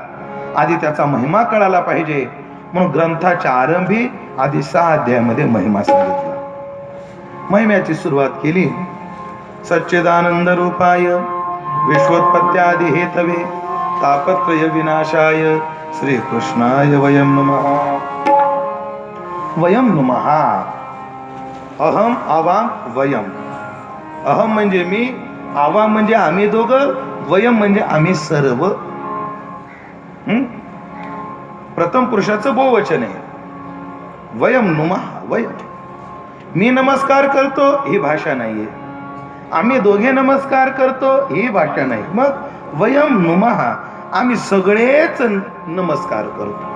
आधी त्याचा महिमा कळायला पाहिजे. म्हणून ग्रंथाच्या आरंभी आधी 6 अध्यायामध्ये महिमा सांगितला. महिम्याची सुरुवात केली. सच्चिदानंद रूपाय विश्वोत्पत्त्यादि हेतवे तापत्रय विनाशाय श्रीकृष्णाय वयं नमः. वयं नमः. अहम आवाम वयम. अहम म्हणजे मी, आवाम म्हणजे आम्ही दोघं, वयम म्हणजे आम्ही सर्व. प्रथम पुरुषाचं बहुवचन आहे. वयम नुमः. वयम, मी नमस्कार करतो ही भाषा नाहीये, आम्ही दोघे नमस्कार करतो ही भाषा नाही. मग वयम नुमः, आम्ही सगळेच नमस्कार करतो.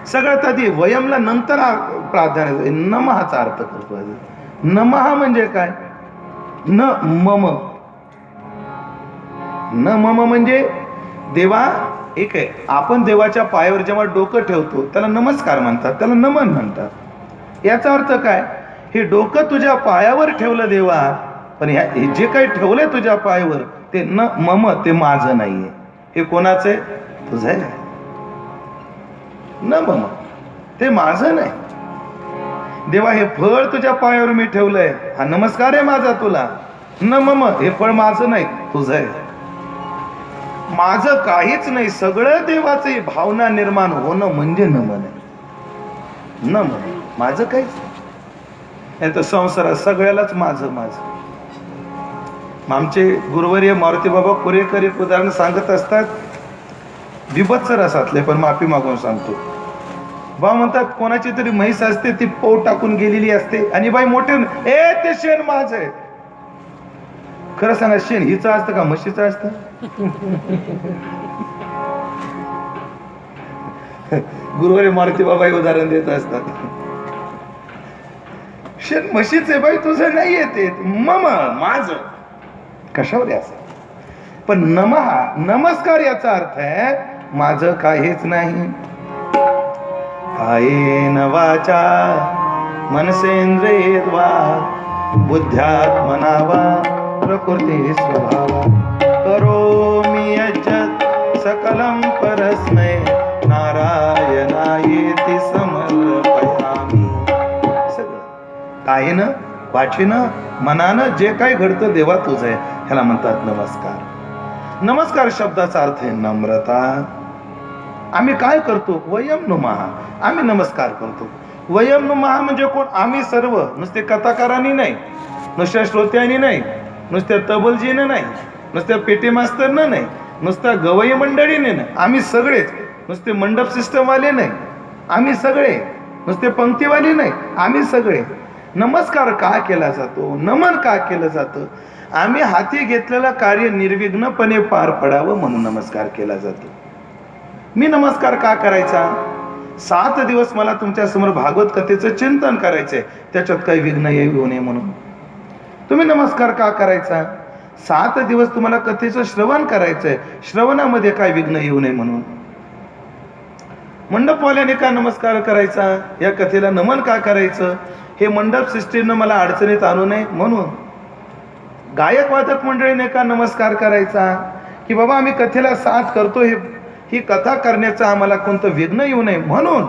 सगळ्यात आधी वयमला नंतर प्राधान्य, नमःचा अर्थ करतो. नमः म्हणजे काय? न मम. न मम म्हणजे देवा एक आहे. आपण देवाच्या पायावर जेव्हा डोकं ठेवतो त्याला नमस्कार म्हणतात, त्याला नमन म्हणतात. याचा अर्थ काय? हे डोकं तुझ्या पायावर ठेवलं देवा, पण हे जे काही ठेवलंय तुझ्या पायावर ते न मम, ते माझं नाहीये. हे कोणाचं आहे? तुझं आहे. न मम, ते माझं नाही. देवा हे फळ तुझ्या पायावर मी ठेवलंय, हा नमस्कार आहे माझा तुला. न मम, हे फळ माझं नाही, तुझं आहे. माझं काहीच नाही, सगळं देवाचं. भावना निर्माण होणं म्हणजे नमन आहे. न मम, माझं काहीच नाही. तर संसारात सगळ्यालाच माझं माझं. आमचे गुरुवर्य मारुती बाबा कुरेकर एक उदाहरण सांगत असतात, विभत्स रसातले, पण माफी मागून सांगतो. बा म्हणतात कोणाची तरी म्हैस असते, ती पौ टाकून गेलेली असते आणि बाई मोठे, ए ते शेण माझं आहे. खरं सांगा, शेण हिचं असतं का म्हशीचं असतं? गुरुवारी मारुती बाबा उदाहरण देत असतात. शेण म्हशीचे, बाई तुझं नाही येते, मम माझं. कशावर असं? पण नमहा, नमस्कार याचा अर्थ आहे माझं काहीच नाही. कायेन वाचा मनसेंद्रियद्वा बुद्ध्यात्मना वा प्रकृती स्वभावा करोमि यज्जत् सकलं परस्मै नारायणायेति समर्पयामि. सगळं कायेनं, वाचेनं, मनानं जे काही घडतं देवा तुझं आहे, ह्याला म्हणतात नमस्कार. नमस्कार शब्दाचा अर्थ आहे नम्रता. आम्ही काय करतो? वयम नुमहा, आम्ही नमस्कार करतो. वयम नुमहा म्हणजे कोण? आम्ही सर्व. नुसते कथाकारांनी नाही, नुसत्या श्रोत्यांनी नाही, नुसत्या तबलजीने नाही, नुसत्या पेटी मास्तरनं नाही, नुसत्या गवई मंडळीने नाही, आम्ही सगळेच. नुसते मंडप सिस्टमवाले नाही, आम्ही सगळे. नुसते पंक्तीवाले नाही, आम्ही सगळे. नमस्कार का केला जातो? नमन का केलं जातं? आम्ही हाती घेतलेलं कार्य निर्विघ्नपणे पार पडावं म्हणून नमस्कार केला जातो. मी नमस्कार का करायचा? 7 दिवस मला तुमच्या समोर भागवत कथेचं चिंतन करायचंय, त्याच्यात काही विघ्न येऊ नये म्हणून. तुम्ही नमस्कार का करायचा? 7 दिवस तुम्हाला कथेचं श्रवण करायचंय, श्रवणामध्ये काय विघ्न येऊ नये म्हणून. मंडपवाल्याने का नमस्कार करायचा? या कथेला नमन का करायचं? हे मंडप सिस्टीमनं मला अडचणीत आणू नये म्हणून. गायक वादक मंडळीने का नमस्कार करायचा? की बाबा आम्ही कथेला साथ करतो, ही कथा करण्याचं आम्हाला कोणतं विघ्न येऊ नये म्हणून.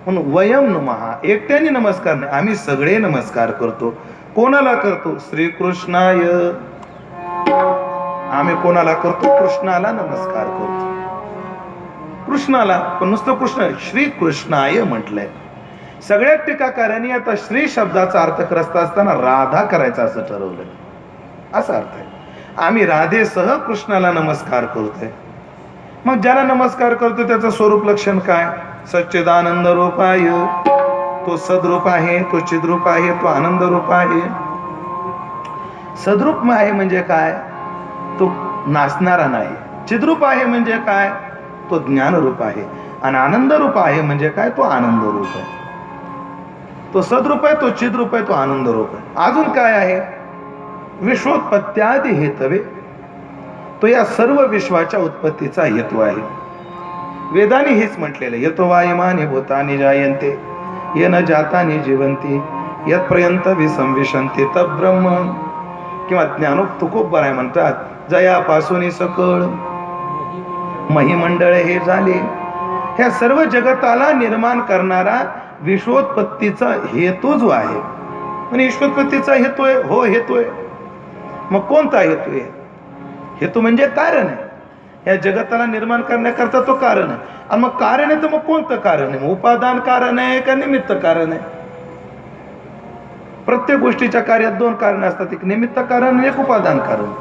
म्हणून वयम नुमहा, एकट्याने नमस्कार नाही, आम्ही सगळे नमस्कार करतो. कोणाला करतो? श्रीकृष्णाय. आम्ही कोणाला करतो? कृष्णाला नमस्कार करतो. कृष्णाला, पण नुसतं कृष्ण, श्रीकृष्णाय म्हटलंय. सगळ्यात टीकाकारांनी आता श्री शब्दाचा अर्थ करत असताना राधा करायचा असं ठरवलंय. असा अर्थ आहे, आम्ही राधेसह कृष्णाला नमस्कार करतोय. मग ज्याला नमस्कार करतो त्याचं स्वरूप लक्षण काय? सच्चिदानंद रूपाय, तो सद्रूप आहे, तो चिद्रूप आहे, तो आनंद रूप आहे. सद्रूप आहे म्हणजे काय? तो नाचणारा नाही. चिद्रूप आहे म्हणजे काय? तो ज्ञानरूप आहे. आणि आनंद रूप आहे म्हणजे काय? तो आनंद रूप आहे. तो सद्रूप आहे, तो चिद्रूप आहे, तो आनंद रूप आहे. अजून काय आहे? विश्वोत्पत्त्यादी हेतवे, तो या सर्व विश्वाच्या उत्पत्तीचा हेतू आहे. वेदांनी हेच म्हटलेलं, यतो वा इमानि भूतानि जायन्ते येन जातानि जीवन्ति यत्पर्यंत विसंविशन्ति तद्ब्रह्म. किंवा ज्ञानोक्त तुकोबराय आहे म्हणतात, जयापासून सकळ महिमंडळ हे झाले. ह्या सर्व जगताला निर्माण करणारा विश्वोत्पत्तीचा हेतू जो आहे. म्हणजे विश्वोत्पत्तीचा हेतू आहे, हो हेतू आहे. मग कोणता हेतू आहे? हेतू म्हणजे कारण आहे. या जगताला निर्माण करण्याकरता तो कारण आहे. आणि मग कारण आहे तर मग कोणतं कारण आहे? उपादान कारण आहे का निमित्त कारण आहे? प्रत्येक गोष्टीच्या कार्यात 2 कारण असतात, एक निमित्त कारण आणि एक उपादान कारण.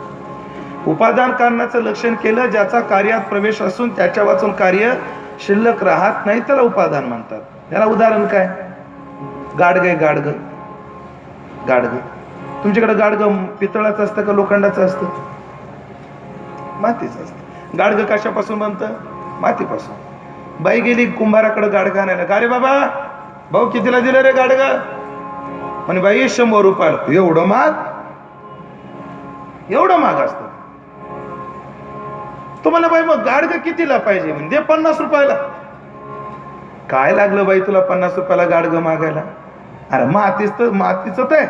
उपादान कारणाचं लक्षण केलं, ज्याचा कार्यात प्रवेश असून त्याच्या वाचून कार्य शिल्लक राहत नाही, त्याला उपादान म्हणतात. त्याला उदाहरण काय? गाडगे. गाडग तुमच्याकडे गाडग पितळाचं असतं का लोखंडाचं असतं? मातीचं असतं. गाडग कशापासून बनतं? मातीपासून. बाई गेली कुंभाराकडे गाडगा आणायला. का रे बाबा, भाऊ कितीला दिलं रे गाडग? म्हणे बाई 100 रुपयाला. एवढं महाग? एवढं महाग असतं. तुम्हाला बाई मग गाडगं कितीला पाहिजे? म्हणजे 50 रुपयाला. काय लागलं बाई तुला 50 रुपयाला गाडगं मागायला? अरे मातीच आहे.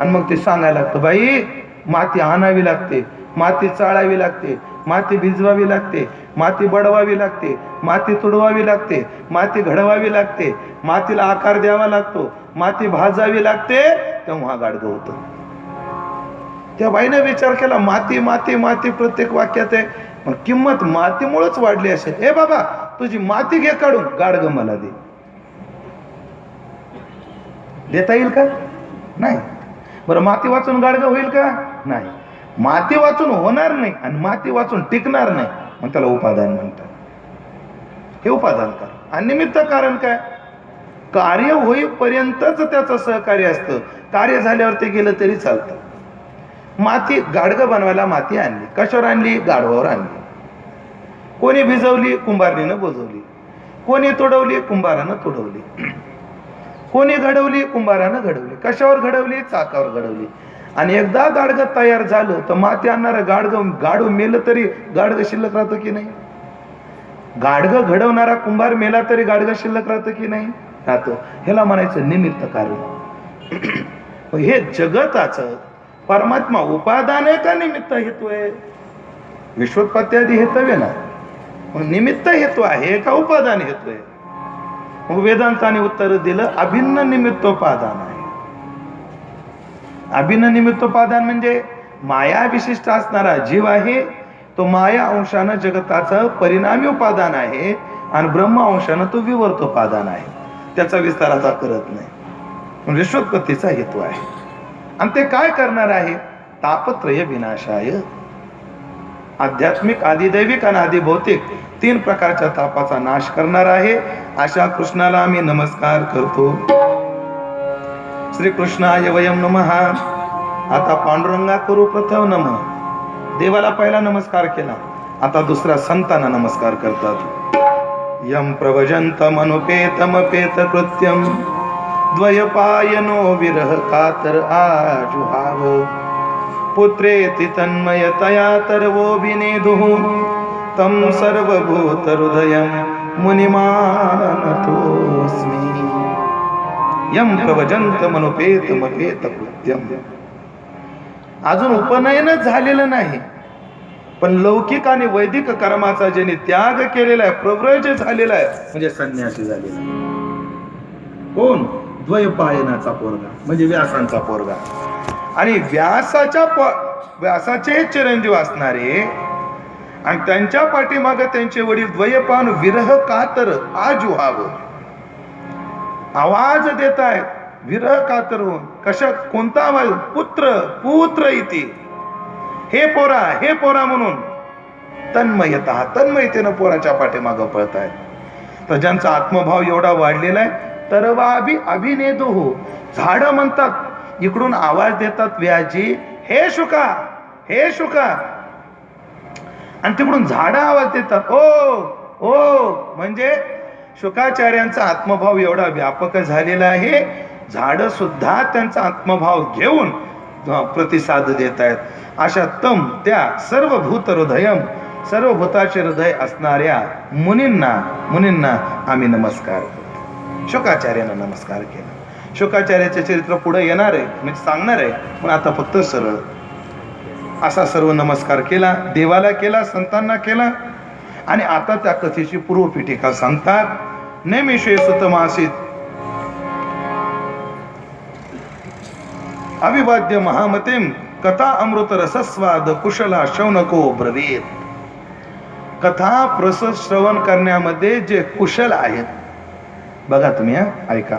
आणि मग ते सांगायला लागतं, बाई माती आणावी लागते, माती चाळावी लागते, माती भिजवावी लागते, माती बडवावी लागते, माती तुडवावी लागते, माती घडवावी लागते, मातीला आकार द्यावा लागतो, माती भाजावी लागते, तेव्हा गाडगं होतं. त्या बाईने विचार केला, माती माती माती प्रत्येक वाक्यात आहे, मग किंमत मातीमुळेच वाढली असेल. ए बाबा, तुझी माती घे काढून, गाडगं मला दे. देता येईल का? नाही. बरं, माती वाचून गाडगं होईल का? नाही. माती वाचून होणार नाही आणि माती वाचून टिकणार नाही, मग त्याला उपादान म्हणतात. हे उपादान कारण. आणि निमित्त कारण काय? कार्य होईपर्यंतच त्याचं सहकार्य असतं. कार्य झाल्यावर ते गेलं तरी चालतं. माती गाडगं बनवायला माती आणली. कशावर आणली? गाढवावर आणली. कोणी भिजवली? कुंभारणीनं बुजवली. कोणी तुडवली? कुंभारानं तुडवली. कोणी घडवली? कुंभारानं घडवली. कशावर घडवली? चाकावर घडवली. आणि एकदा गाडगं तयार झालं तर माती आणणारं गाडू मेलं तरी गाडगं शिल्लक राहतं की नाही? गाडगं घडवणारा कुंभार मेला तरी गाडगं शिल्लक राहतं की नाही? राहतं. ह्याला म्हणायचं निमित्त कारण. हे जगताचं परमात्मा उपादान आहे का निमित्त हेतू आहे? विश्वोत्पत्त्यादी हेतव्य ना. मग निमित्त हेतू आहे का उपादान हेतू आहे? मग वेदांताने उत्तर दिलं, अभिन्न निमित्तोपादान आहे. अभिन्न निमित्तोपादान म्हणजे माया विशिष्ट असणारा जीव आहे, तो माया अंशानं जगताचं परिणामी उपादान आहे आणि ब्रह्म अंशानं तो विवर्तोपादान आहे. त्याचा विस्तार आता करत नाही. विश्वोत्पत्तीचा हेतू आहे. आणि ते काय करणार आहे? तापत्रय विनाशाय. आध्यात्मिक, आदिदैविक आणि आदिभौतिक 3 प्रकारच्या तापाचा नाश करणार आहे. अशा कृष्णाला आम्ही नमस्कार करतो. श्री कृष्णाय वयम नमः. आता पांडुरंगा करू प्रथम नमः. देवाला पहिला नमस्कार केला, आता दुसरा संतांना नमस्कार करतात. यम प्रवजंतमनुपेतमपेत कृत्यम द्वयपायनो विरह कातर आजुहाव पुत्रेति तन्मयतया तरवो विनेदुः तम सर्वभूत हृदयं मुनिमानतोस्मि. यम प्रवजंतमनुपेतमपेत कृत्यम. अजून उपनयनच झालेलं नाही, पण लौकिक आणि वैदिक कर्माचा ज्यांनी त्याग केलेला आहे, प्रव्रज झालेला आहे, म्हणजे संन्यासी झालेला आहे. कोण? द्वयपायनाचा पोरगा, म्हणजे व्यासांचा पोरगा. आणि व्यासाचे चिरंजीव असणारे आणि त्यांच्या पाठीमागे त्यांचे वडील द्वयपान विरह कातर आजुहाव. आवाज देत आहेत विरह कातर होऊन. कशा? कोणता आवाज? पुत्र पुत्र इति. हे पोरा, हे पोरा म्हणून तन्मयतेनं पोराच्या पाठीमागं पळत आहेत. तर ज्यांचा आत्मभाव एवढा वाढलेला आहे, तरवाभी अभिनेदुः. झाड म्हणतात, इकडून आवाज देतात व्याजी, हे शुका, हे शुका. आणि तिकडून झाड आवाज देतात, ओ ओ. म्हणजे शुकाचार्यांचा आत्मभाव एवढा व्यापक झालेला आहे, झाड सुद्धा त्यांचा आत्मभाव घेऊन प्रतिसाद देत आहेत. अशा तम त्या सर्वभूत हृदयम, सर्व भूताचे हृदय असणाऱ्या मुनींना आम्ही नमस्कार करतो. शुकाचार्यांना नमस्कार केला. शुकाचार्याचे चरित्र पुढे येणार आहे, म्हणजे सांगणार आहे, पण आता फक्त सरळ असा सर्व नमस्कार केला. देवाला केला, संतांना केला. आणि आता त्या कथेची पूर्वपीठिका सांगतात. नेमिषे सुतमासीत अविवाद्य महामतीम कथा अमृत रसस्वाद कुशला शौनको ब्रवीत. कथा प्रस श्रवण करण्यामध्ये जे कुशल आहेत, बघा तुम्ही, ऐका.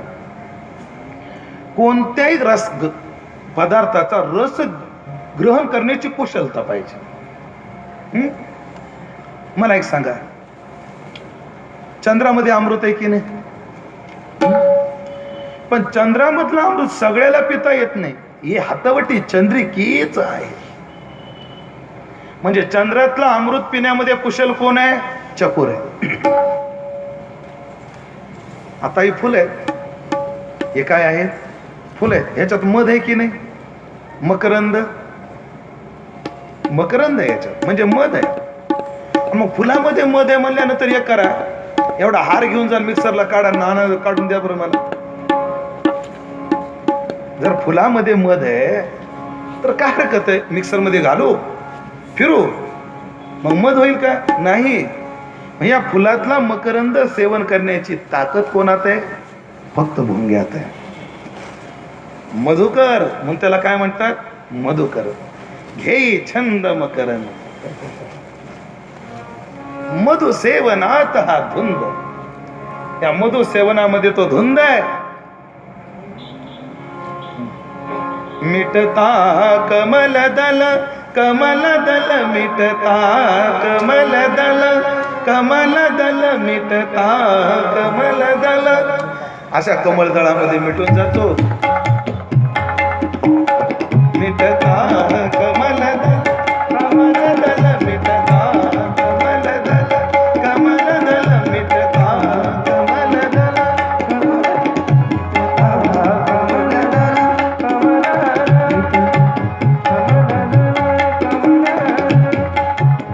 कोणत्याही रस पदार्थाचा रस ग्रहण करण्याची कुशलता पाहिजे. मला एक सांगा, चंद्रामध्ये अमृत आहे की नाही? पण चंद्रामधलं अमृत सगळ्याला पिता येत नाही. ही हातावटी चंद्रिकीच आहे. म्हणजे चंद्रातलं अमृत पिण्यामध्ये कुशल कोण आहे? चकोर आहे. आता ही फुल आहे, हे काय आहे? फुल आहे. ह्याच्यात मध आहे की नाही? मकरंद, मकरंद आहे याच्यात, म्हणजे मध आहे. मग फुलामध्ये मध आहे म्हणल्यानंतर एक करा, एवढा हार घेऊन जा मिक्सरला काढा, नाणं काढून द्या बरं मला. जर फुलामध्ये मध आहे तर काय हरकत आहे, मिक्सर मध्ये घालू फिरू मग मध होईल का? नाही. या फुलातला मकरंद सेवन करण्याची ताकद कोणात आहे? फक्त भुंग्यात आहे. मधुकर म्हणून त्याला काय म्हणतात? मधुकर. घेई छंद मकरंद, मधु सेवनात हा धुंद. त्या मधु सेवनामध्ये तो धुंद आहे. मिटता कमल दल, कमल दल मिटता, कमल दल, कमल दल मिटता, कमल दल. अशा कमलदळामध्ये मिटून जातो. मिटता कमल दल, कमल दल मिटता, कमल दल, कमल दल मिटता, कमल दल.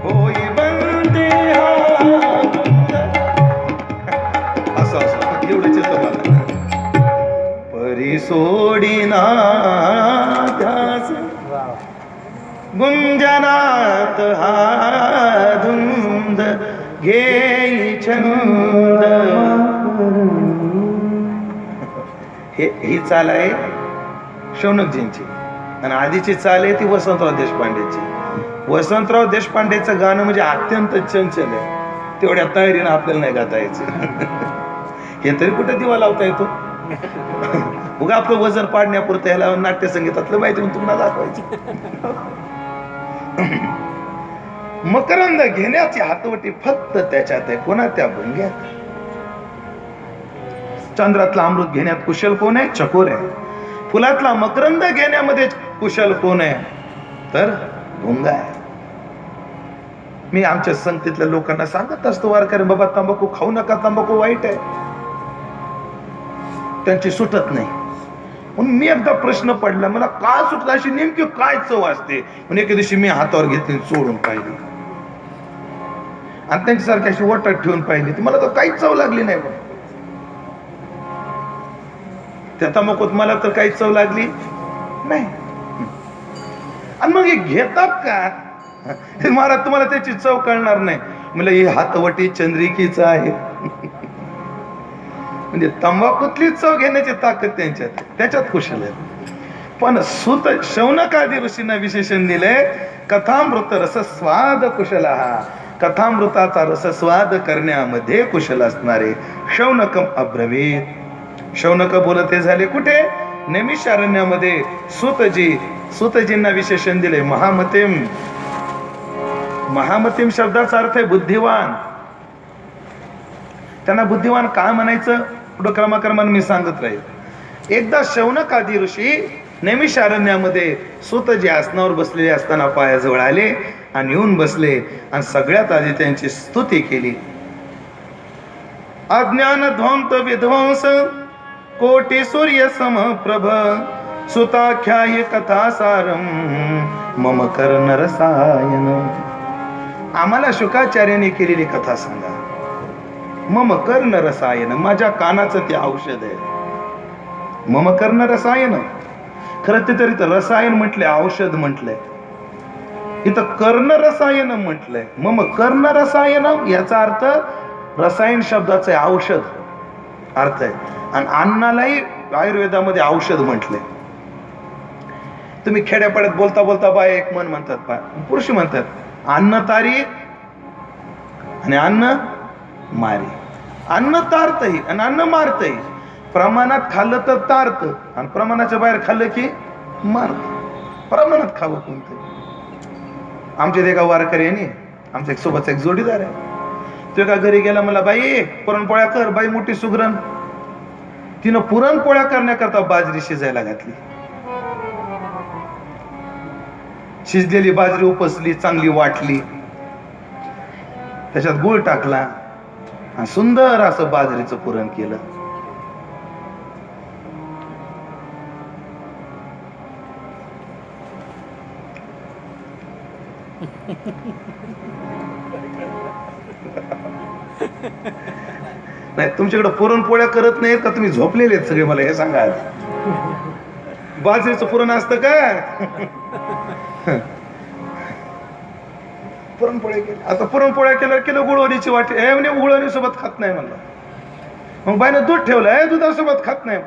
होई बंदे हा धुंद. असं एवढंच येतं मला. परी सोडीना ध्यास, गुंजनात हा धुंद, घेई छंद. ही चाल आहे शौनकजींची, आणि आधीची चाल आहे ती वसंतराव देशपांडेची. वसंतराव देशपांडेचं गाणं म्हणजे अत्यंत चंचल आहे, तेवढ्या तयारीनं आपल्याला नाही गाता यायचं. हे तरी कुठे दिवा लावता येतो? उगा आपलं वजन पाडण्यापुरतं ह्याला नाट्य संगीतातलं माहिती म्हणून तुम्हाला दाखवायचं. मकरंद घेण्याची हातवटी फक्त त्याच्यात आहे. कोणा? त्या भुंग्यात. चंद्रातला अमृत घेण्यात कुशल कोण आहे? चकोर आहे. फुलातला मकरंद घेण्यामध्ये कुशल कोण आहे? तर भुंगा आहे. मी आमच्या संगतीतल्या लोकांना सांगत असतो, वारकरी बाबा तंबाखू खाऊ नका, तंबाखू वाईट आहे. त्यांची सुटत नाही. म्हणून मी एकदा प्रश्न पडला, मला का सुटत, अशी नेमकी काय चव असते? म्हणून एके दिवशी मी हातावर घेतली, चोळून पाहिली आणि त्यांच्यासारखी अशी वटात ठेवून पाहिली, तर मला तर काहीच चव लागली नाही. बघ त्या तंबाखूत मला तर काही चव लागली नाही. आणि मग हे घेतात का? महाराज तुम्हाला त्याची चव कळणार नाही. म्हणजे ही हातवटी चंद्रिकीच आहे. म्हणजे तंबाखूतली चव घेण्याची ताकद त्यांच्यात, त्याच्यात कुशल आहे. पण सुत शौनकादी ऋषींना विशेषण दिले, कथामृत रसस्वाद कुशल. हा कथामृताचा रसस्वाद करण्यामध्ये कुशल असणारे शौनकम अब्रवीत. शौनक बोलते झाले कुठे? नैमिषारण्यामध्ये. सुतजींना विशेषण दिले महामतिम. महामतिम शब्दाचा अर्थ आहे बुद्धिवान. त्यांना बुद्धिवान काय म्हणायचं? पुढे क्रमाक्रमाने मी सांगत राहील. एकदा शौनकादी ऋषी नैमिषारण्यामध्ये सुतजी आसनावर बसलेले असताना पायाजवळ आले आणि येऊन बसले आणि सगळ्यात आधी त्यांची स्तुती केली. अज्ञान ध्वंत विध्वंस कोटी सूर्य समप्रभ, सुताख्याय कथा सारम मम कर्ण रसायन. आम्हाला शुकाचार्याने केलेली कथा सांगा. मम कर्ण रसायन, माझ्या कानाचं ते औषध आहे. मम कर्ण रसायन. खरं ते तरी रसायन म्हटले, औषध म्हटलंय. इथं कर्ण रसायन म्हटलंय. मम कर्ण रसायन याचा अर्थ रसायन शब्दाचं औषध अर्थ आहे. आणि अन्नालाही आयुर्वेदामध्ये औषध म्हटलंय. तुम्ही खेड्यापाड्यात बोलता बोलता बाय एक मन म्हणतात, पुरुष म्हणतात अन्न तारी आणि अन्न मारी. अन्न तारतही आणि अन्न मारतही. प्रमाणात खाल्लं तर तारत आणि प्रमाणाच्या बाहेर खाल्लं की मारत. प्रमाणात खावं कोणतं. आमच्या एका वारकऱ्याने, आमच्या एक सोबतचा एक जोडीदार आहे, तो एका घरी गेला, मला बाई पुरणपोळ्या कर. बाई मोठी सुगरण. तिनं पुरणपोळ्या करण्याकरता बाजरी शिजायला घातली. शिजलेली बाजरी उपसली, चांगली वाटली, त्याच्यात गुळ टाकला आणि सुंदर असं बाजरीचं पुरण केलं. नाही तुमच्याकडे पुरणपोळ्या करत नाहीत का तुम्ही झोपलेले आहेत सगळे मला हे सांगा आधी. बाजरीचं पुरण असतं का? पुरणपोळ्या केल्या आता पुरणपोळ्या केलं गुळवणीची वाटी हे म्हणे गुळवणी सोबत खात नाही म्हणलं. मग बाईनं दूध ठेवलं हे दुधासोबत खात नाही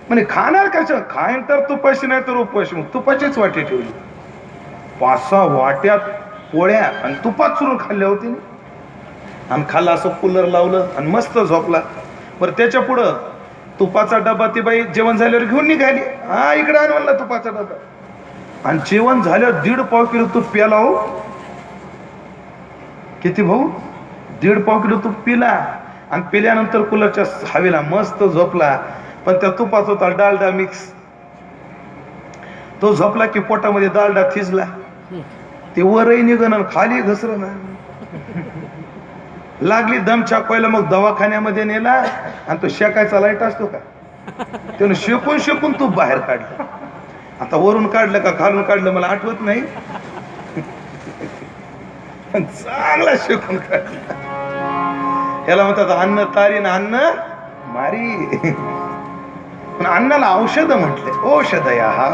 म्हणे खाणार कशा खाईन तर तुपाशी नाही तर उपाशी. मग तुपाचीच वाटी ठेवली 5-6 वाट्यात पोळ्या आणि तुपात चुरून खाल्ल्या होती आणि खाल्ला असं कूलर लावलं आणि मस्त झोपला. बरं त्याच्या पुढं तुपाचा डबा ती बाई जेवण झाल्यावर घेऊन निघाली. हा इकडे आण म्हणला तुपाचा डबा आणि जेवण झाल्यावर 1.5 किलो तूप प्याला. हो किती भाऊ 1.5 किलो तूप पिला आणि पिल्यानंतर कूलरच्या हवेला मस्त झोपला. पण त्या तुपात होता डालडा मिक्स. तो झोपला की पोटामध्ये डालडा थिजला. ते वरही निघन आणि खाली घसरण लागली दम छाकवायला. मग दवाखान्यामध्ये नेला आणि तो शेकायचा लाईट असतो का त्यानं शेकून तूप बाहेर काढलं. आता वरून काढलं का खालून काढलं मला आठवत नाही पण चांगला शेकून काढला. याला म्हणतात अन्न तारी ना अन्न मारी. पण अन्नाला औषध म्हटले. औषध या हा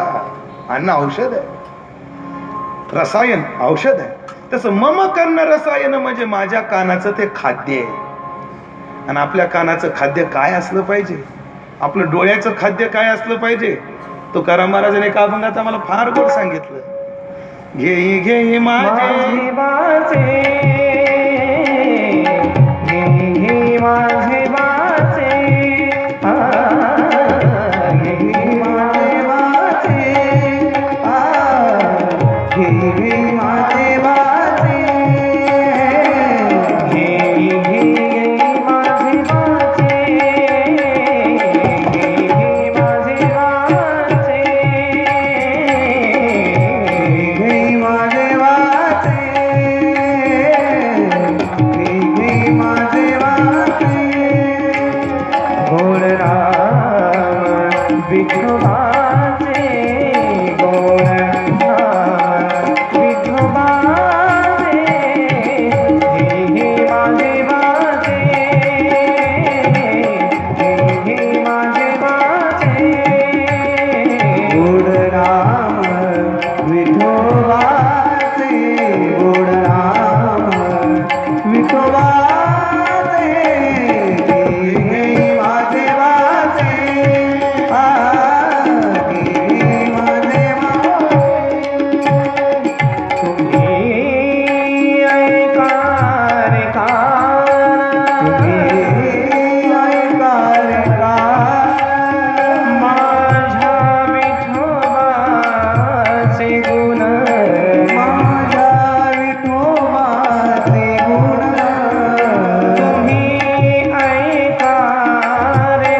अन्न औषध आहे रसायन औषध आहे. तसं मम कर्ण रसायन म्हणजे माझ्या कानाचं ते खाद्य आहे. आणि आपल्या कानाचं खाद्य काय असलं पाहिजे आपलं डोळ्याचं खाद्य काय असलं पाहिजे. तुकाराम महाराजांनी एका अभंगात आम्हाला फार गोड सांगितलं. घे घे माझे वाचे घे माझे वाचे घे माझे वाचे घे माझे वाचे घे माझे वाचे घे माझे वाचे घे माझे वाचे घे माझे वाचे गोड राम विठोबाचे गोड राम विठोबाचे घे माझे वाचे घे माझे वाचे गोड राम विठोबाचे गोड राम विठोबाचे घे माझे वाचे घे माझे वाचे तुम्ही ऐका रे कान तुम्ही ऐका रे कान माझ्या विठोबाचे गुण माझ्या विठोबाचे गुण तुम्ही ऐका रे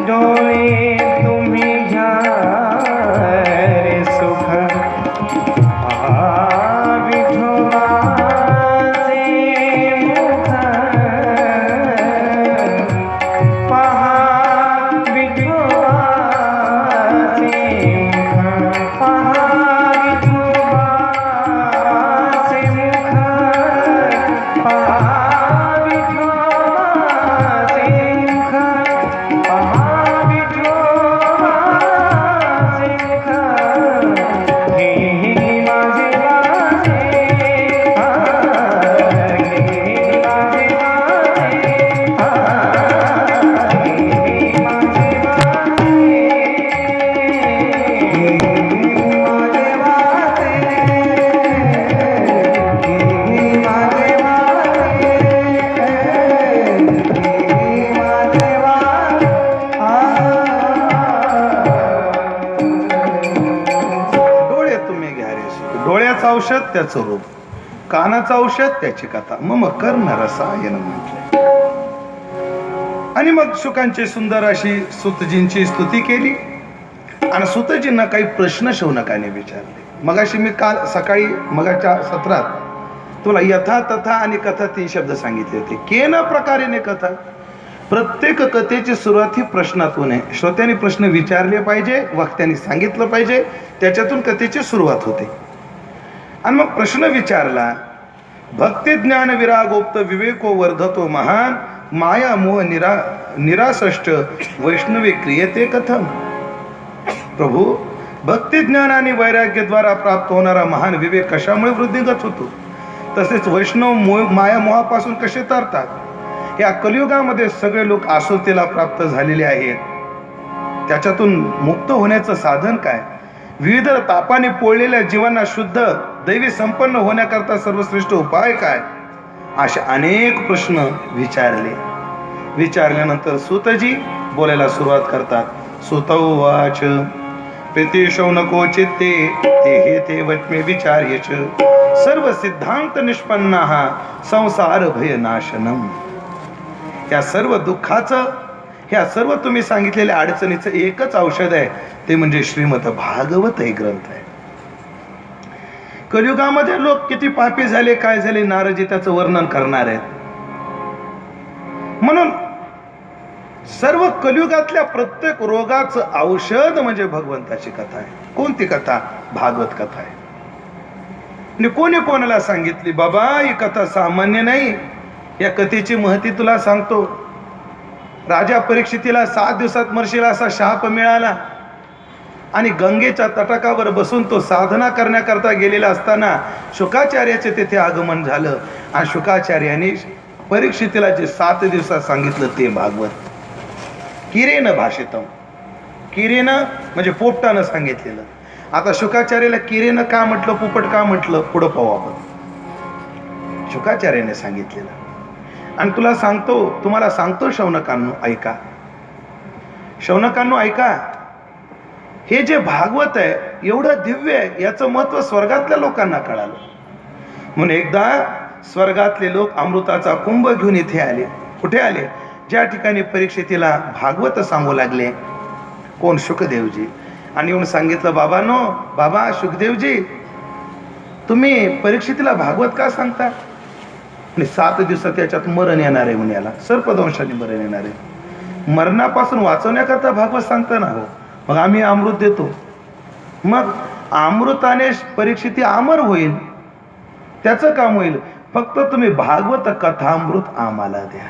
डोळे तुम्ही घ्या रे सुख विठोबाचे मुख पहा विठोबाचे मुख पहा विठोबाचे मुख पहा विठोबाचे मुख पहा विठोबाचे मुख घे माझे वाचे घे माझे वाचे घे माझे वाचे घे माझे वाचे घे माझे वाचे घे माझे डोळे तुम्ही घ्या रे सुख. डोळ्याचं औषध त्याचं रूप कानाचं औषध त्याची कथा मम कर्ण रसायन म्हटले. आणि मग शुकांची सुंदर अशी सुतजींची स्तुती केली आणि सुतजींना काही प्रश्न शौनकाने विचारले. मगाशी मी काल सकाळी मगाच्या सत्रात तुला यथा तथा आणि कथा 3 शब्द सांगितले होते. केन प्रकारेने कथा प्रत्येक कथेची सुरुवात ही प्रश्नातून आहे. श्रोत्यांनी प्रश्न विचारले पाहिजे, वक्त्यांनी सांगितलं पाहिजे, त्याच्यातून कथेची सुरुवात होते. आणि मग प्रश्न विचारला, भक्ती ज्ञान विरागोक्त विवेको वर्धतो महान माया मोह निरासष्ट वैष्णवी क्रियते कथम. प्रभू, भक्ती ज्ञान आणि वैराग्याद्वारा प्राप्त होणारा महान विवेक कशामुळे वृद्धिंगत होतो, तसेच वैष्णव माया मोहापासून कसे तरतात. या कलियुगामध्ये सगळे लोक आसुरतेला प्राप्त झालेले आहेत. त्याच्यातून मुक्त होण्याचं साधन काय? विविध तापाने पोळलेल्या जीवांना शुद्ध दैवी संपन्न होण्याकरता सर्वश्रेष्ठ उपाय काय? असे अनेक प्रश्न विचारल्यानंतर सूतजी बोलायला सुरुवात करतात. सुत उवाच प्रीती शौनको चित्ते ते ते वच्मे विचार्यच सर्व सिद्धांत निष्पन्ना संसार भय नाशनम. या सर्व दुःखाचं, ह्या सर्व तुम्ही सांगितलेल्या अडचणीचं एकच औषध आहे, ते म्हणजे श्रीमद भागवत हे ग्रंथ आहे. कलियुगामध्ये लोक किती पापी झाले, काय झाले, नारदजी त्याचं वर्णन करणार आहेत. म्हणून सर्व कलियुगातल्या प्रत्येक रोगाचं औषध म्हणजे भगवंताची कथा आहे. कोणती कथा? भागवत कथा आहे. आणि कोणी कोणाला सांगितली? बाबा, ही कथा सामान्य नाही. या कथेची महती तुला सांगतो. राजा परीक्षितीला 7 दिवसात मरशील असा शाप मिळाला आणि गंगेच्या तटाकावर बसून तो साधना करण्याकरता गेलेला असताना शुकाचार्याचे तेथे आगमन झालं आणि शुकाचार्याने परीक्षितीला जे 7 दिवसात सांगितलं ते भागवत. किरेन भाषितम, किरेन म्हणजे पोपटानं सांगितलेलं. आता शुकाचार्याला किरेन का म्हटलं, पोपट का म्हटलं, पुढं पाहू आपण. शुकाचार्याने सांगितलेलं. आणि तुम्हाला सांगतो शौनकांनो ऐका. शौनकांनो ऐका, हे जे भागवत आहे एवढं दिव्य आहे, याचं महत्व स्वर्गातल्या लोकांना कळालं. म्हणून एकदा स्वर्गातले लोक अमृताचा कुंभ घेऊन इथे आले. कुठे आले? ज्या ठिकाणी परीक्षितीला भागवत सांगू लागले. कोण? शुकदेवजी. आणि येऊन सांगितलं, बाबा शुकदेवजी, तुम्ही परीक्षितीला भागवत का सांगता? आणि 7 दिवसात त्याच्यात मरण येणार आहे म्हणे, याला सर्पदंशाने मरण येणार आहे. मरणापासून वाचवण्याकरता भागवत सांगता ना. हो, मग आम्ही अमृत देतो. मग अमृताने परीक्षिती अमर होईल, त्याचं काम होईल. फक्त तुम्ही भागवत कथामृत आम्हाला द्या.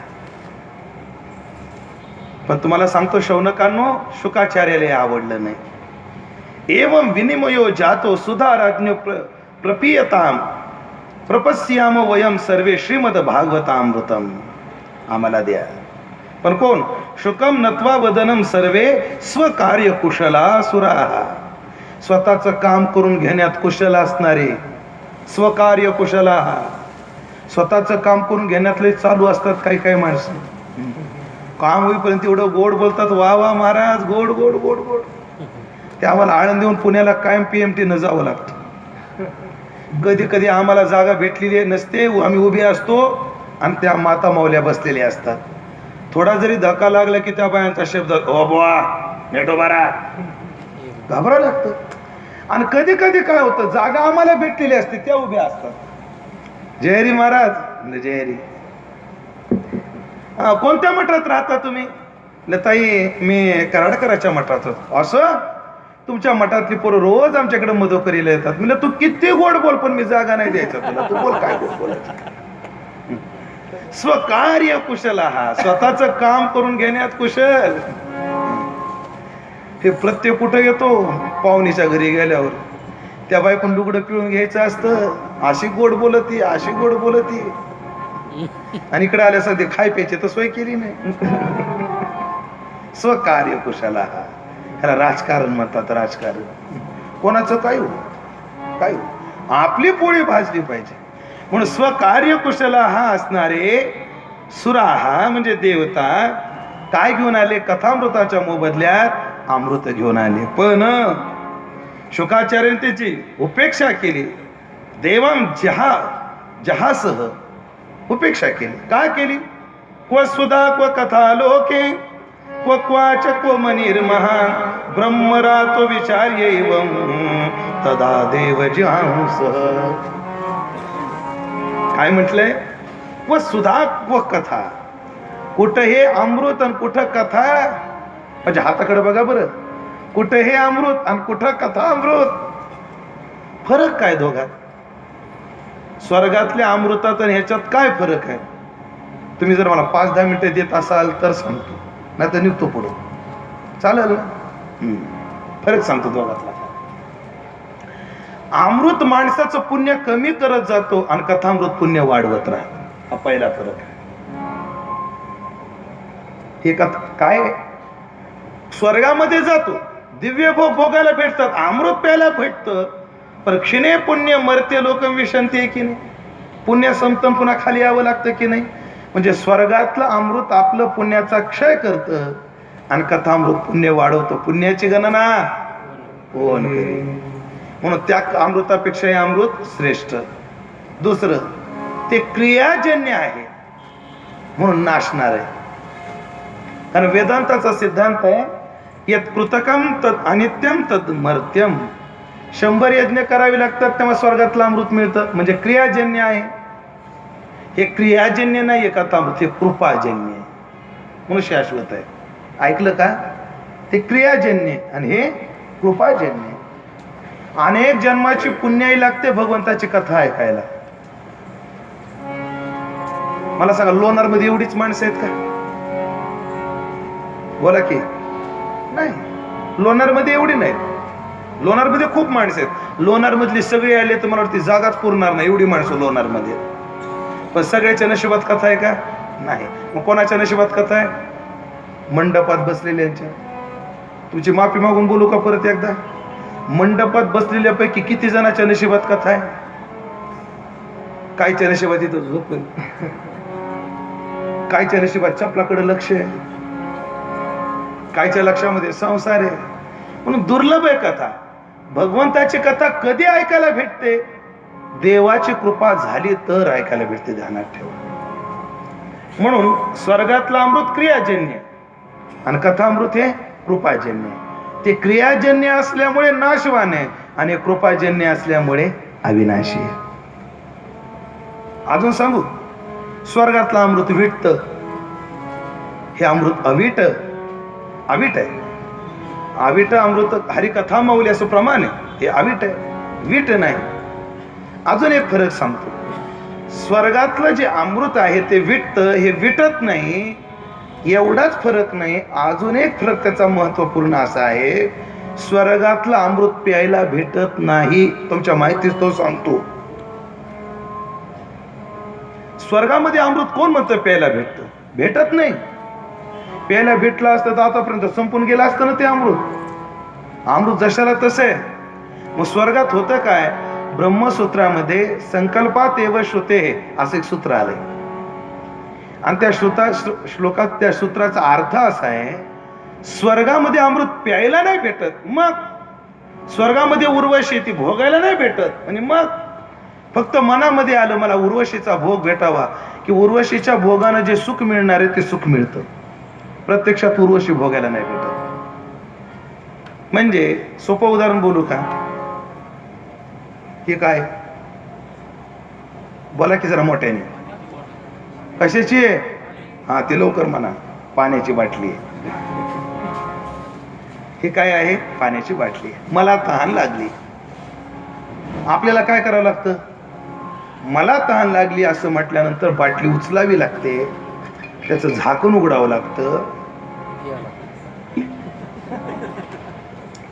पण तुम्हाला सांगतो शौनकांनो, शुकाचार्याला आवडलं नाही. एवं विनिमयो जातो सुधाराज्ञ प्रपीयताम प्रपस्याम वयम सर्वे श्रीमद भागवतामृतम. आम्हाला द्या. पण कोण? शुकम नत्वा वदनम सर्वे स्वकार्य कुशला सुरा. स्वतःचं काम करून घेण्यात कुशल असणारे, स्वकार्य कुशला. स्वतःचं काम करून घेण्यातले चालू असतात काही काही माणसं. काम होईपर्यंत एवढं गोड बोलतात, वा वा महाराज, गोड गोड गोड गोड. ते आम्हाला आळंद देऊन पुण्याला कायम PMT न जावं लागतं. कधी कधी आम्हाला जागा भेटलेली नसते, आम्ही उभे असतो आणि त्या माता माऊल्या बसलेल्या असतात. थोडा जरी धक्का लागला की त्या बायांचा शब्द, ओ बुवा नेटोबारा, घाबरावं लागतं. आणि कधी कधी काय होतं, जागा आम्हाला भेटलेली असते, त्या उभ्या असतात. जयहरी महाराज, जयहरी. कोणत्या मठात राहता तुम्ही? लताई, मी कराडकराच्या मठात. असं? तुमच्या मठातली पोरं रोज आमच्याकडे मदोकरीला येतात. म्हणजे तू किती गोड बोल, पण मी जागा नाही द्यायचं तुला. तू बोल, काय गोड बोलायचं. स्वकार्य कुशल हा, स्वतःच काम करून घेण्यात कुशल. हे प्रत्येक कुठं येतो? पाहुणीच्या घरी गेल्यावर त्या बायकोन लुगडं पिळून घ्यायचं असतं. अशी गोड बोलती, अशी गोड बोलती. आणि इकडे आल्यास ते खाय प्यायची तर सोय केली नाही. स्वकार्य कुशला हा, ह्याला राजकारण म्हणतात. राजकारण कोणाचं काय हो, काय हो, आपली पोळी भाजली पाहिजे. म्हणून स्वकार्य कुशला हा असणारे सुरा हा म्हणजे देवता काय घेऊन आले? कथामृताच्या मोबदल्यात अमृत घेऊन आले. पण शुकाचार्याने त्याची उपेक्षा केली. देवम जहासह उपेक्षा केली. काय केली? क्व सुधा क्व कथा लोके क्व क्वाच क्व मनिर्महा ब्रह्मरातो विचार्यैवं तदा देव जिहांसः. काय म्हटलंय? क्व सुधा क्व कथा. कुठं हे अमृत आणि कुठं कथा. म्हणजे हाताकडे बघा बरं, कुठं हे अमृत आणि कुठं कथा अमृत. फरक काय दोघात? स्वर्गातल्या अमृतात आणि ह्याच्यात काय फरक आहे? तुम्ही जर मला 5-10 मिनिटं देत असाल तर सांगतो, नाही तर निघतो पुढे. चालेल ना? फरक सांगतो दोघातला. अमृत माणसाचं पुण्य कमी करत जातो आणि कथामृत पुण्य वाढवत राहतो. हा पहिला फरक आहे. हे काय? स्वर्गामध्ये जातो, दिव्य भोग भोगायला भेटतात, अमृत प्यायला भेटतं, पण क्षिणे पुण्य मरते लोक विषंती आहे की नाही? पुण्य संपतं पुन्हा खाली यावं लागतं की नाही? म्हणजे स्वर्गातलं अमृत आपलं पुण्याचा क्षय करतं आणि कथामृत पुण्य वाढवतं. पुण्याची गणना कोण करेल? म्हणून त्या अमृतापेक्षा हे अमृत श्रेष्ठ. दुसरं, ते क्रियाजन्य आहे म्हणून नाशणार आहे. कारण वेदांताचा सिद्धांत आहे, यत् कृतकम तत् अनित्यम तत् मर्त्यम. 100 यज्ञ करावे लागतात तेव्हा स्वर्गातलं अमृत मिळतं. म्हणजे क्रियाजन्य आहे. हे क्रियाजन्य नाही कथामृत, हे कृपाजन्य आहे म्हणून शाश्वत आहे. ऐकलं का? ते क्रियाजन्य आणि हे कृपाजन्य. अनेक जन्माची पुण्याई लागते भगवंताची कथा ऐकायला. मला सांगा, लोणार मध्ये एवढीच माणसं आहेत का? बोला की. नाही, लोणार मध्ये एवढी नाहीत. लोणार मध्ये खूप माणसं आहेत. लोणार मधली सगळी आले तर मला वाटतं जागाच पुरणार नाही, एवढी माणसं लोणार मध्ये. पण सगळ्याच्या नशिबात कथा आहे का? नाही. मग कोणाच्या नशिबात कथा आहे? मंडपात बसलेल्यांच्या. तुझी माफी मागून बोलू का परत एकदा? मंडपात बसलेल्यापैकी किती जणांच्या नशिबात कथा आहे? कायच्या नशिबात इथं झोपून, कायच्या नशिबात चपलाकडे लक्ष आहे, कायच्या लक्षामध्ये संसार आहे. म्हणून दुर्लभ आहे कथा. भगवंताची कथा कधी ऐकायला भेटते? देवाची कृपा झाली तर ऐकायला भेटते. ध्यानात ठेवा. म्हणून स्वर्गातलं अमृत क्रियाजन्य आणि कथामृत हे कृपाजन्य. ते क्रियाजन्य असल्यामुळे नाशवान आहे आणि कृपाजन्य असल्यामुळे अविनाशी आहे. अजून सांगू, स्वर्गातलं अमृत विटत, हे अमृत अविट आहे. अविट अमृत हरिकथा माऊली असं प्रमाण आहे. हे अविट आहे, विट नाही. अजून एक फरक सांगतो. स्वर्गातलं जे अमृत आहे ते विटतं, हे विटत नाही. एवढाच फरक नाही, अजून एक फरक त्याचा महत्वपूर्ण असा आहे, स्वर्गातलं अमृत प्यायला भेटत नाही. तुमच्या माहितीच तो सांगतो. स्वर्गामध्ये अमृत कोण म्हणतं प्यायला भेटतं? भेटत नाही. प्यायला भेटलं असतं तर आतापर्यंत संपून गेलं असतं ना ते अमृत. अमृत जशाला तसं आहे. मग स्वर्गात होतं काय? ब्रह्मसूत्रामध्ये संकल्पात एव श्रुते असं एक सूत्र आलंय आणि त्या श्लोकात त्या सूत्राचा अर्थ असा आहे, स्वर्गामध्ये अमृत प्यायला नाही भेटत, मग स्वर्गामध्ये उर्वशी ती भोगायला नाही भेटत, आणि मग फक्त मनामध्ये आलं मला उर्वशीचा भोग भेटावा, की उर्वशीच्या भोगानं जे सुख मिळणार आहे ते सुख मिळतं. प्रत्यक्षात उर्वशी भोगायला नाही भेटत. म्हणजे सोपं उदाहरण बोलू का? हे काय? बोला की जरा मोठ्याने. कशाची आहे? हा, ते लवकर म्हणा. पाण्याची बाटली आहे. हे काय आहे? पाण्याची बाटली. मला तहान लागली. आपल्याला काय करावं लागतं? मला तहान लागली असं म्हटल्यानंतर बाटली उचलावी लागते, त्याचं झाकण उघडावं लागतं,